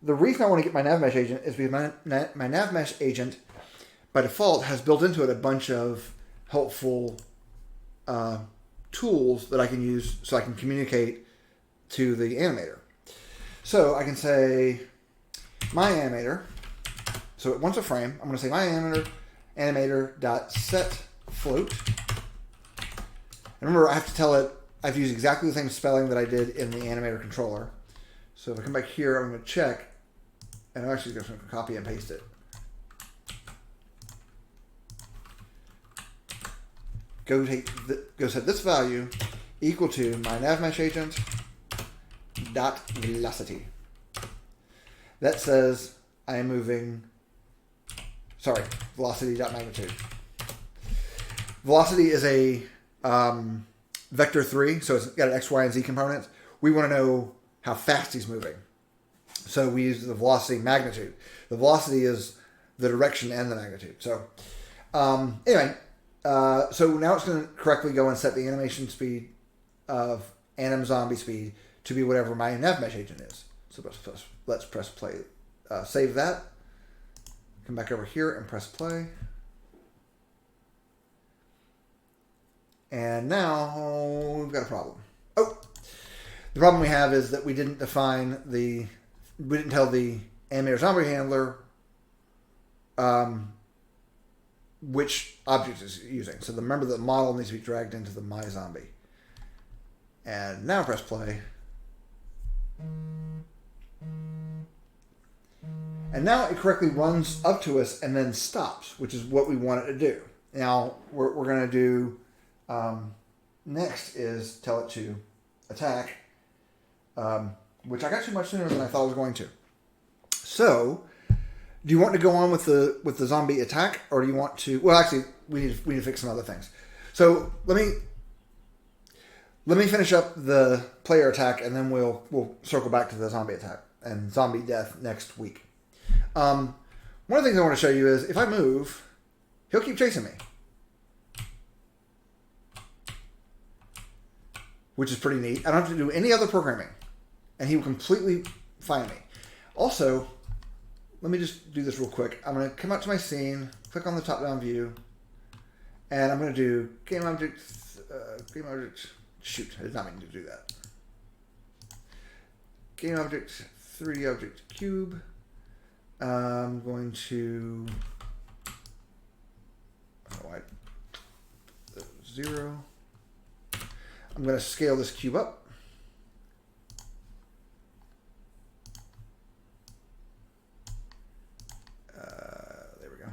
the reason I want to get my NavMesh agent is because my NavMesh agent, by default, has built into it a bunch of helpful tools that I can use so I can communicate to the animator. So I can say my animator. So once a frame, I'm going to say my animator.set float. Remember, I have to tell it, I have to use exactly the same spelling that I did in the animator controller. So if I come back here, I'm going to check, and I'm actually just going to copy and paste it. Go set this value equal to my NavMesh agent dot velocity. That says I am moving, velocity dot magnitude. Velocity is a vector 3, so it's got an X, Y, and Z component. We want to know how fast he's moving. So we use the velocity magnitude. The velocity is the direction and the magnitude. So anyway, so now it's going to correctly go and set the animation speed of anim zombie speed to be whatever my NavMesh agent is. So let's press play. Save that. Come back over here and press play. And now we've got a problem. Oh, the problem we have is that we didn't tell the animator zombie handler which object is using. So remember the model needs to be dragged into the my zombie. And now press play. And now it correctly runs up to us and then stops, which is what we want it to do. Now we're going to do next is tell it to attack, which I got to much sooner than I thought I was going to. So, do you want to go on with the zombie attack, or do you want to? Well, actually, we need to fix some other things. So let me finish up the player attack, and then we'll circle back to the zombie attack and zombie death next week. One of the things I want to show you is if I move, he'll keep chasing me, which is pretty neat. I don't have to do any other programming, and he will completely find me. Also, let me just do this real quick. I'm going to come out to my scene, click on the top-down view, and I'm going to do game object. Shoot, I did not mean to do that. Game object, 3D object, cube. I'm going to 0. I'm going to scale this cube up. There we go.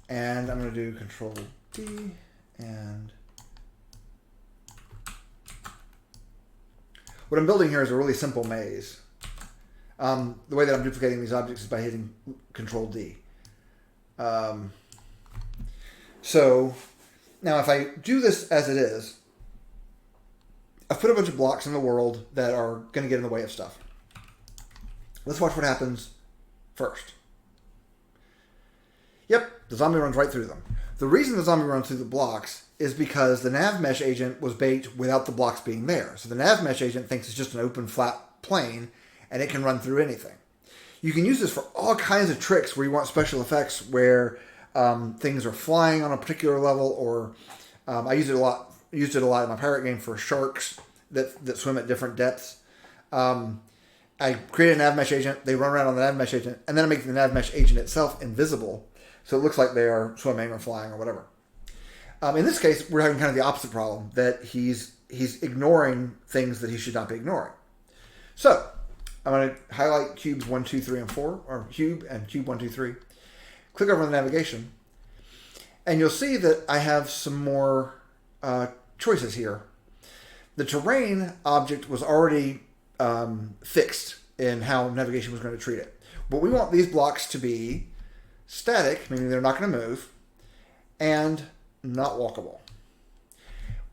And I'm going to do Control D and what I'm building here is a really simple maze. The way that I'm duplicating these objects is by hitting Control D. So now if I do this as it is, I've put a bunch of blocks in the world that are going to get in the way of stuff. Let's watch what happens first. Yep, the zombie runs right through them. The reason the zombie runs through the blocks is because the nav mesh agent was baked without the blocks being there. So the nav mesh agent thinks it's just an open flat plane and it can run through anything. You can use this for all kinds of tricks where you want special effects where things are flying on a particular level, or I used it a lot in my pirate game for sharks that swim at different depths. I create a nav mesh agent, they run around on the nav mesh agent, and then I make the nav mesh agent itself invisible, so it looks like they are swimming or flying or whatever. In this case, we're having kind of the opposite problem, that he's ignoring things that he should not be ignoring. So, I'm going to highlight cubes 1, 2, 3, and 4, or cube and cube 1, 2, 3. Click over the navigation, and you'll see that I have some more choices here. The terrain object was already fixed in how navigation was going to treat it. But we want these blocks to be static, meaning they're not going to move, and not walkable.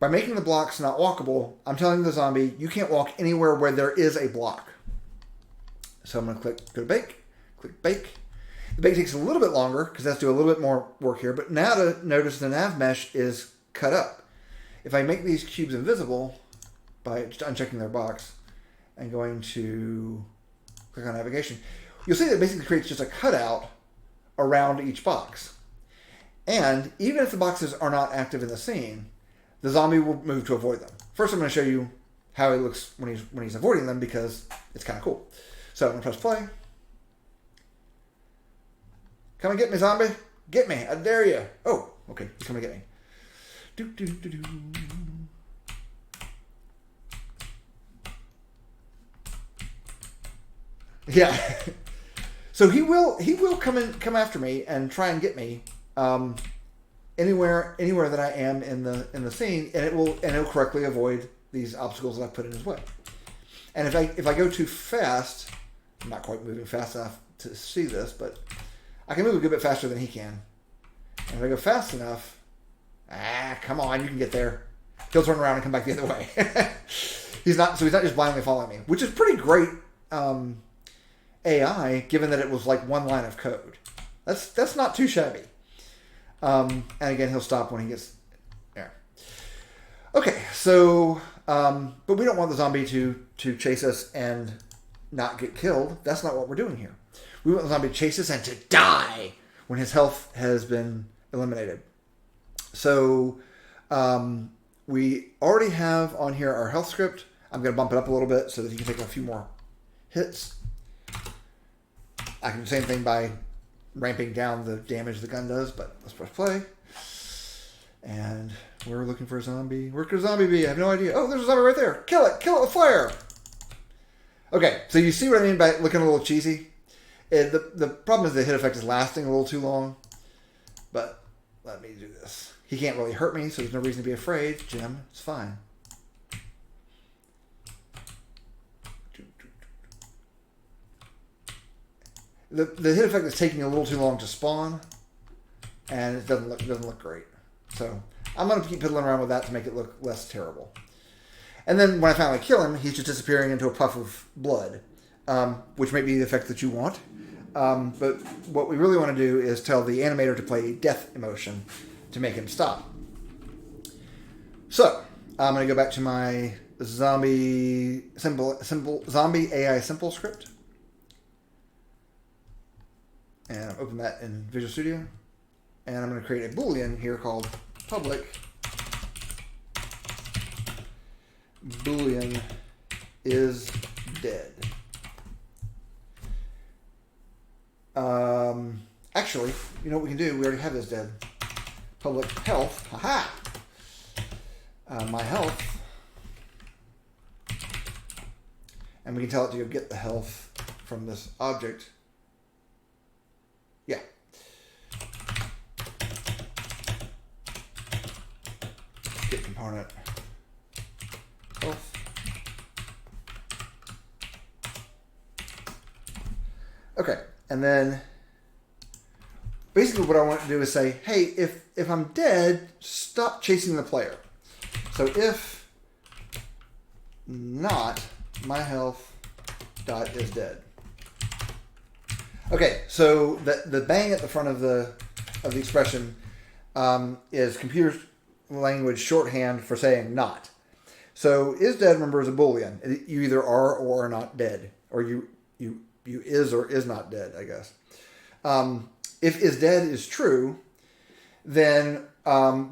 By making the blocks not walkable, I'm telling the zombie, you can't walk anywhere where there is a block. So I'm going to go to bake, click bake. The bake takes a little bit longer because it has to do a little bit more work here, but now to notice the nav mesh is cut up. If I make these cubes invisible by just unchecking their box and going to click on navigation, you'll see that it basically creates just a cutout around each box. And even if the boxes are not active in the scene, the zombie will move to avoid them. First, I'm going to show you how he looks when he's avoiding them because it's kind of cool. So I'm going to press play. Come and get me, zombie. Get me. I dare you. Oh, okay. He's coming to get me. Do, do, do, do. Yeah. So he will come after me and try and get me anywhere that I am in the scene, and it'll correctly avoid these obstacles that I put in his way. And if I go too fast, I'm not quite moving fast enough to see this, but I can move a good bit faster than he can. And if I go fast enough, come on, you can get there. He'll turn around and come back the other way. He's not just blindly following me, which is pretty great AI, given that it was like one line of code. That's not too shabby. And again, he'll stop when he gets there. Okay, so but we don't want the zombie to chase us and not get killed. That's not what we're doing here. We want the zombie to chase us and to die when his health has been eliminated. So we already have on here our health script. I'm going to bump it up a little bit so that he can take a few more hits. I can do the same thing by ramping down the damage the gun does, but let's press play. And we're looking for a zombie. Where could a zombie be? I have no idea. Oh, there's a zombie right there. Kill it. Kill it with fire. Okay, so you see what I mean by looking a little cheesy? The problem is the hit effect is lasting a little too long. But let me do this. He can't really hurt me, so there's no reason to be afraid. Jim, it's fine. The hit effect is taking a little too long to spawn, and it doesn't look great. So I'm going to keep piddling around with that to make it look less terrible. And then when I finally kill him, he's just disappearing into a puff of blood, which may be the effect that you want. But what we really want to do is tell the animator to play a death emotion to make him stop. So I'm going to go back to my zombie AI simple script. And open that in Visual Studio. And I'm going to create a Boolean here called public Boolean is dead. Actually, you know what we can do? We already have this dead. Public health. Haha! My health. And we can tell it to go get the health from this object. Yeah. get component health. Okay, and then basically what I want to do is say, hey, if I'm dead, stop chasing the player. So if not my health dot is dead. Okay, so the bang at the front of the expression is computer language shorthand for saying not. So is dead, remember, is a Boolean. You either are or are not dead, or you is or is not dead, I guess. If is dead is true, then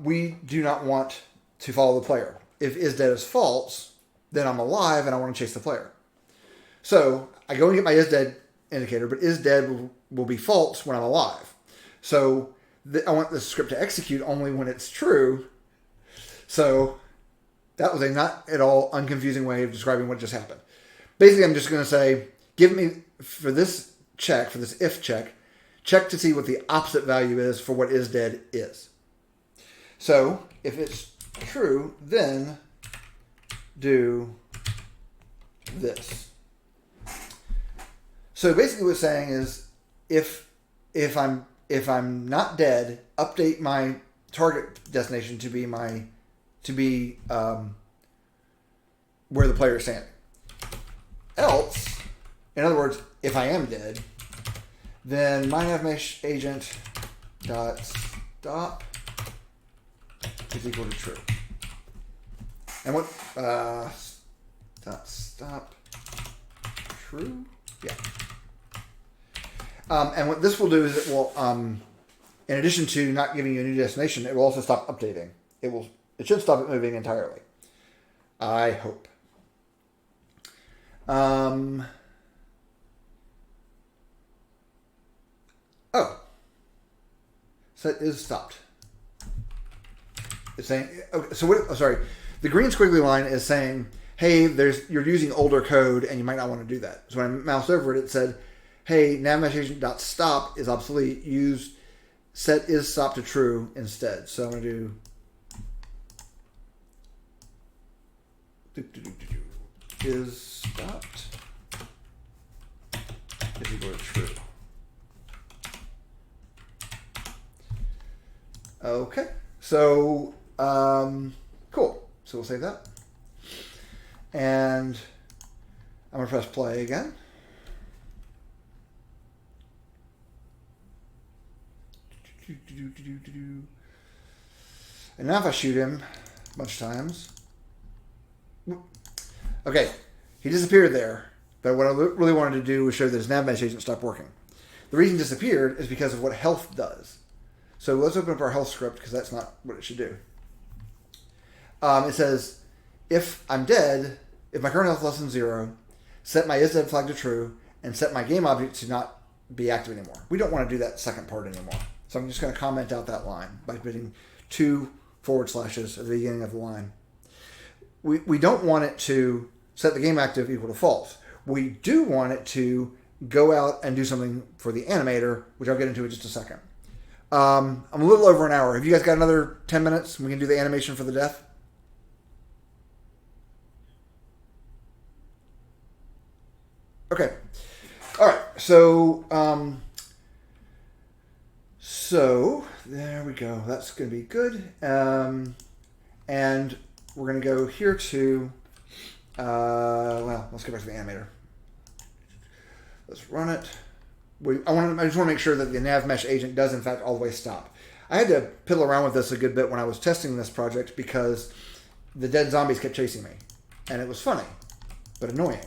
we do not want to follow the player. If is dead is false, then I'm alive and I want to chase the player. So I go and get my is dead indicator, but is dead will be false when I'm alive. So I want the script to execute only when it's true. So that was a not at all unconfusing way of describing what just happened. Basically, I'm just going to say, give me, for this check, for this if check to see what the opposite value is for what is dead is. So if it's true, then do this. So basically what it's saying is if I'm not dead, update my target destination to be where the player is standing. Else, in other words, if I am dead, then my navmesh agent dot stop is equal to true. And what dot stop true? Yeah. And what this will do is it will, in addition to not giving you a new destination, it will also stop updating. It should stop it moving entirely. I hope. So it is stopped. It's saying, okay, so what, sorry, the green squiggly line is saying, hey, you're using older code and you might not want to do that. So when I mouse over it, it said, hey, navmeshagent.stop is obsolete. Use set is stop to true instead. So I'm going to do is stopped is equal to true. Okay, so cool. So we'll save that. And I'm going to press play again. And now if I shoot him a bunch of times. Okay, he disappeared there. But what I really wanted to do was show that his navmesh agent stopped working. The reason he disappeared is because of what health does. So let's open up our health script because that's not what it should do. It says, if I'm dead, if my current health is less than 0, set my is dead flag to true, and set my game object to not be active anymore. We don't want to do that second part anymore. So I'm just going to comment out that line by putting 2 forward slashes at the beginning of the line. We don't want it to set the game active equal to false. We do want it to go out and do something for the animator, which I'll get into in just a second. I'm a little over an hour. Have you guys got another 10 minutes? We can do the animation for the death. Okay. All right. So there we go. That's going to be good. And we're going to go here to, well, let's go back to the animator. Let's run it. I just want to make sure that the navmesh agent does, in fact, all the way stop. I had to piddle around with this a good bit when I was testing this project because the dead zombies kept chasing me. And it was funny, but annoying.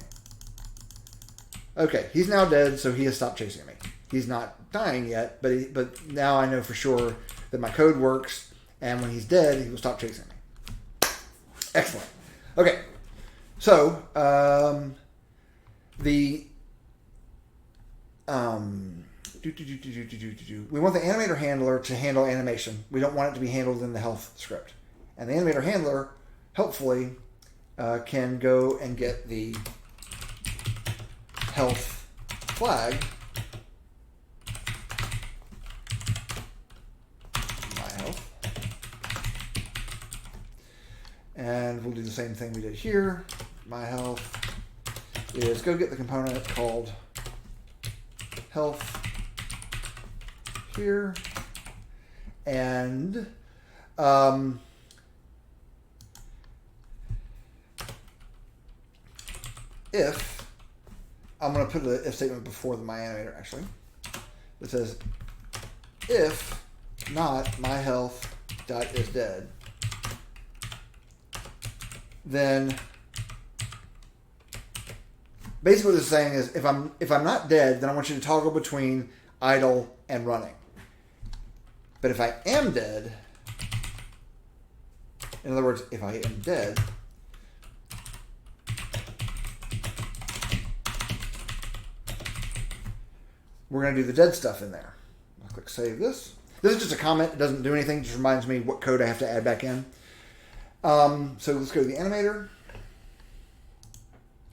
Okay, he's now dead, so he has stopped chasing me. He's not dying yet, but now I know for sure that my code works, and when he's dead, he will stop chasing me. Excellent. Okay, so we want the animator handler to handle animation. We don't want it to be handled in the health script. And the animator handler, helpfully, can go and get the health flag. My health. And we'll do the same thing we did here. My health is go get the component called health here. And if, I'm going to put the if statement before the my animator actually. It says if not my health dot is dead, then basically what it's saying is if I'm not dead, then I want you to toggle between idle and running. But if I am dead, in other words, if I am dead, we're going to do the dead stuff in there. I'll click save this. This is just a comment. It doesn't do anything. It just reminds me what code I have to add back in. So let's go to the animator.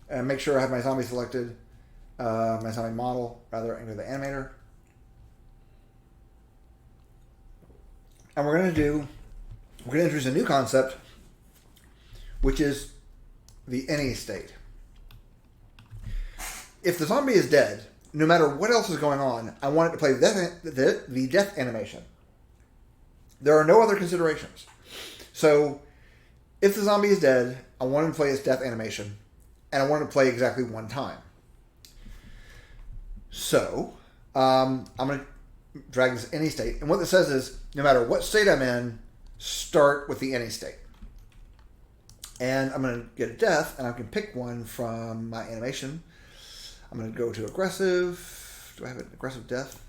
And make sure I have my zombie selected. My zombie model, rather, and go to the animator. And we're going to introduce a new concept, which is the any state. If the zombie is dead, no matter what else is going on, I want it to play the death animation. There are no other considerations. So, if the zombie is dead, I want him to play its death animation, and I want it to play exactly one time. So, I'm going to drag this any state, and what this says is, no matter what state I'm in, start with the any state. And I'm going to get a death, and I can pick one from my animation. I'm going to go to aggressive. Do I have an aggressive death?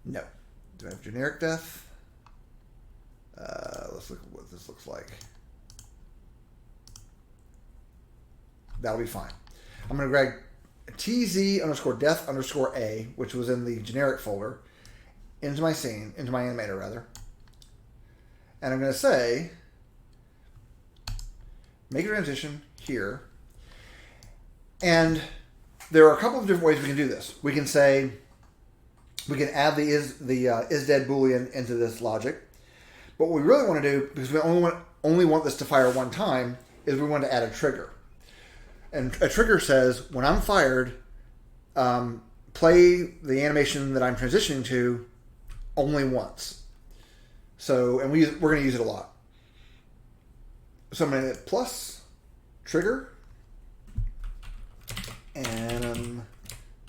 No. Do I have generic death? Let's look at what this looks like. That'll be fine. I'm going to drag TZ_death_A, which was in the generic folder, into my scene, into my animator rather. And I'm going to say, make a transition here. And there are a couple of different ways we can do this. We can say, we can add the is dead Boolean into this logic. But what we really want to do, because we only want this to fire one time, is we want to add a trigger. And a trigger says, when I'm fired, play the animation that I'm transitioning to only once. So, and we're going to use it a lot. So I'm going to hit plus trigger. And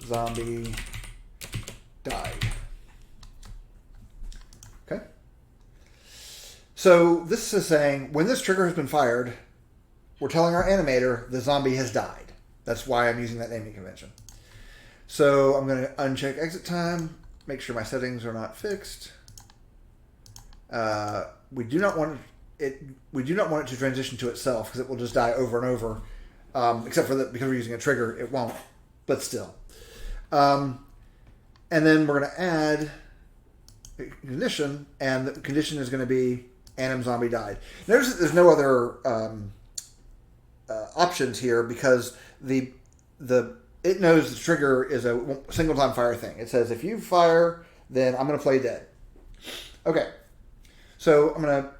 zombie died. Okay. So this is saying when this trigger has been fired, we're telling our animator the zombie has died. That's why I'm using that naming convention. So I'm going to uncheck exit time, make sure my settings are not fixed. We do not want it to transition to itself because it will just die over and over. Except for that, because we're using a trigger, it won't. But still. And then we're going to add a condition, and the condition is going to be anim zombie died. Notice that there's no other options here because it knows the trigger is a single time fire thing. It says if you fire, then I'm going to play dead. Okay. So I'm going to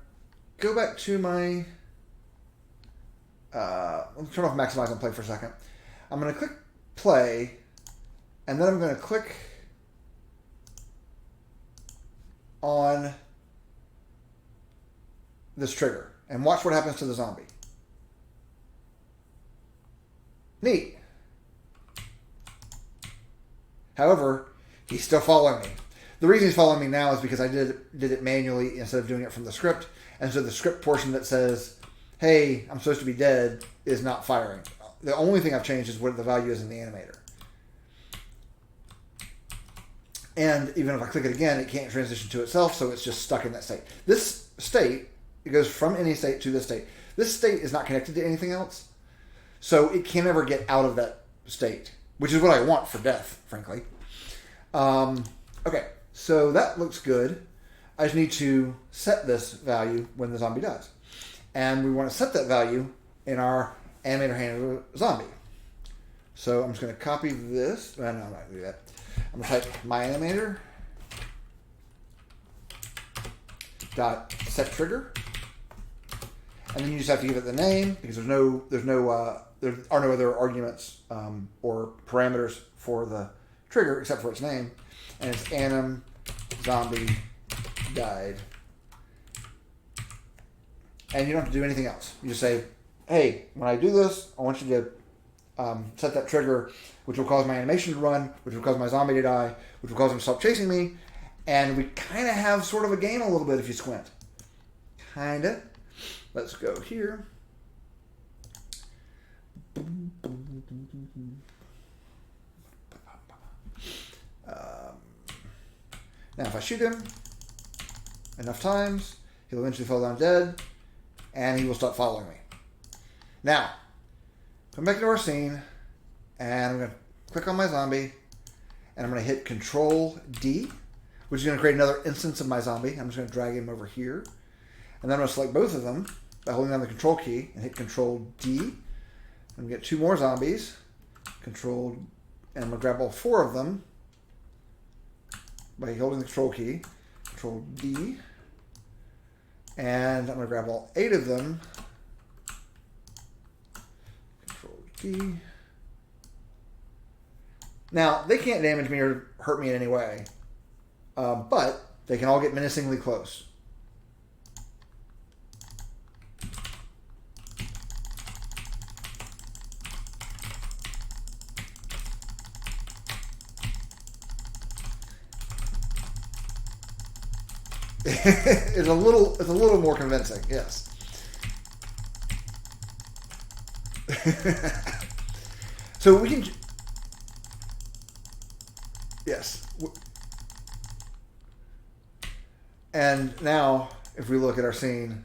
go back to my... let's turn off maximize and play for a second. I'm going to click play, and then I'm going to click on this trigger and watch what happens to the zombie. Neat. However, he's still following me. The reason he's following me now is because I did it manually instead of doing it from the script, and so the script portion that says, hey, I'm supposed to be dead, is not firing. The only thing I've changed is what the value is in the animator. And even if I click it again, it can't transition to itself, so it's just stuck in that state. This state, it goes from any state to this state. This state is not connected to anything else, so it can never get out of that state, which is what I want for death, frankly. Okay, so that looks good. I just need to set this value when the zombie dies. And we want to set that value in our animator handler zombie. So I'm just going to copy this. No, I'm not going to do that. I'm going to type my animator dot set trigger. And and then you just have to give it the name because there are no other arguments or parameters for the trigger except for its name, and it's anim zombie died. And you don't have to do anything else. You just say, hey, when I do this, I want you to set that trigger, which will cause my animation to run, which will cause my zombie to die, which will cause him to stop chasing me. And we kind of have sort of a game a little bit if you squint. Kind of. Let's go here. Now, if I shoot him enough times, he'll eventually fall down dead, and he will stop following me. Now, come back to our scene, and I'm going to click on my zombie, and I'm going to hit Control D, which is going to create another instance of my zombie. I'm just going to drag him over here, and then I'm going to select both of them by holding down the Control key and hit Control D. I'm going to get 2 more zombies. And I'm going to grab all 4 of them by holding the Control key, Control D, and I'm going to grab all 8 of them, Control D. Now, they can't damage me or hurt me in any way, but they can all get menacingly close. It's a little more convincing, yes. So we can, yes. And now, if we look at our scene,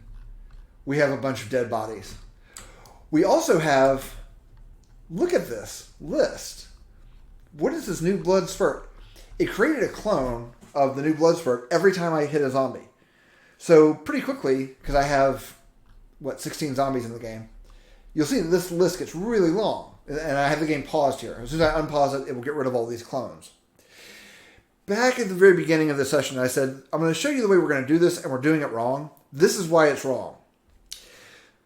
we have a bunch of dead bodies. We also have, look at this list. What is this new blood spurt? It created a clone of the new blood spurt every time I hit a zombie. So pretty quickly, because I have, 16 zombies in the game, you'll see that this list gets really long. And I have the game paused here. As soon as I unpause it, it will get rid of all these clones. Back at the very beginning of the session, I said, I'm going to show you the way we're going to do this, and we're doing it wrong. This is why it's wrong.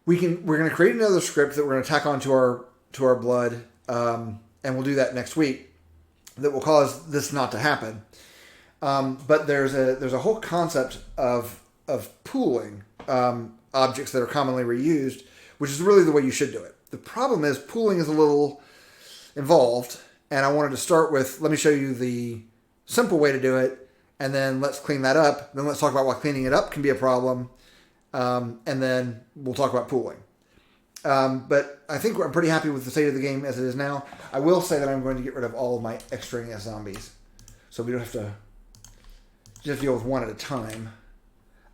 We're going to create another script that we're going to tack onto our blood, and we'll do that next week, that will cause this not to happen. But there's a whole concept of pooling objects that are commonly reused, which is really the way you should do it. The problem is pooling is a little involved, and I wanted to start with, let me show you the simple way to do it, and then let's clean that up. Then let's talk about why cleaning it up can be a problem, and then we'll talk about pooling. But I think I'm pretty happy with the state of the game as it is now. I will say that I'm going to get rid of all of my extraneous zombies, so we don't have to just deal with one at a time.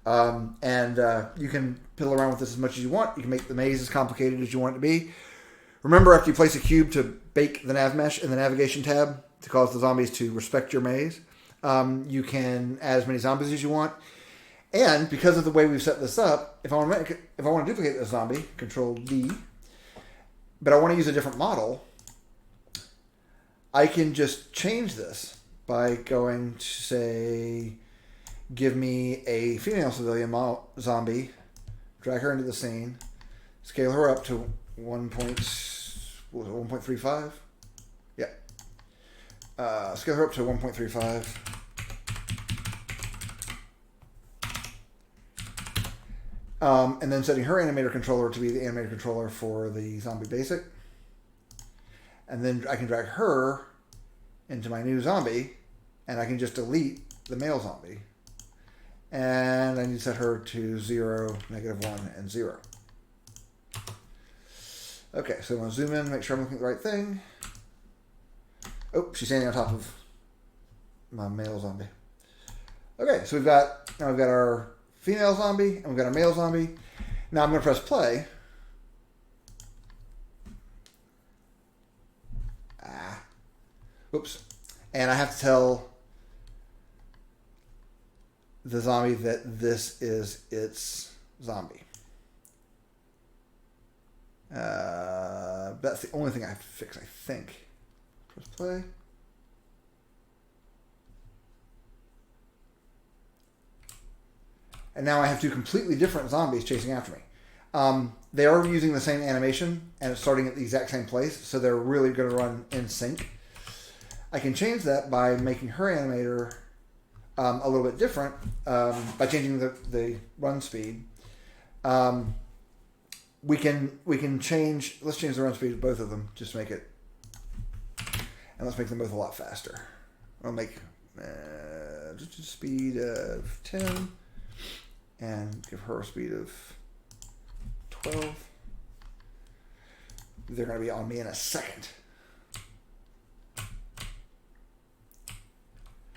You can piddle around with this as much as you want. You can make the maze as complicated as you want it to be. Remember, after you place a cube, to bake the nav mesh in the navigation tab to cause the zombies to respect your maze. You can add as many zombies as you want. And because of the way we've set this up, if I want to duplicate this zombie, Control D, but I want to use a different model, I can just change this by going to, say, give me a female civilian zombie, drag her into the scene, scale her up to 1.35? Yeah. Scale her up to 1.35. And then setting her animator controller to be the animator controller for the zombie basic. And then I can drag her into my new zombie, and I can just delete the male zombie. And I need to set her to 0, -1, and 0. Okay, so I'm going to zoom in, make sure I'm looking at the right thing. Oh, she's standing on top of my male zombie. Okay, so we've got our female zombie, and we've got our male zombie. Now I'm going to press play. Oops. And I have to tell the zombie that this is its zombie. That's the only thing I have to fix, I think. Press play. And now I have 2 completely different zombies chasing after me. They are using the same animation and it's starting at the exact same place, so they're really going to run in sync. I can change that by making her animator a little bit different by changing the run speed. We can change. Let's change the run speed of both of them. Just make it, and let's make them both a lot faster. I'll make just a speed of 10, and give her a speed of 12. They're going to be on me in a second.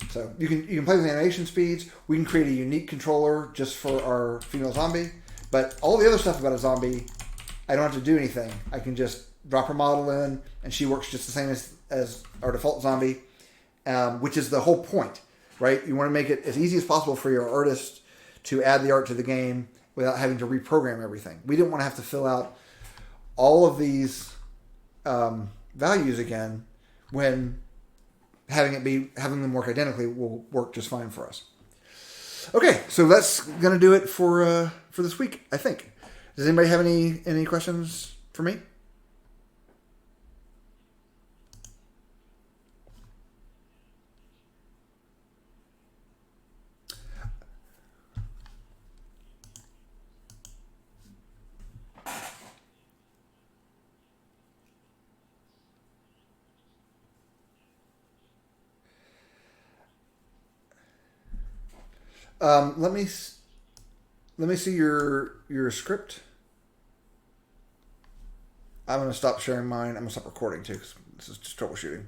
So you can play with animation speeds. We can create a unique controller just for our female zombie. But all the other stuff about a zombie, I don't have to do anything. I can just drop her model in, and she works just the same as our default zombie, which is the whole point, right? You want to make it as easy as possible for your artist to add the art to the game without having to reprogram everything. We didn't want to have to fill out all of these values again when having them work identically will work just fine for us. Okay, so that's gonna do it for this week, I think. Does anybody have any questions for me? Let me see your script. I'm gonna stop sharing mine. I'm gonna stop recording too, because this is just troubleshooting.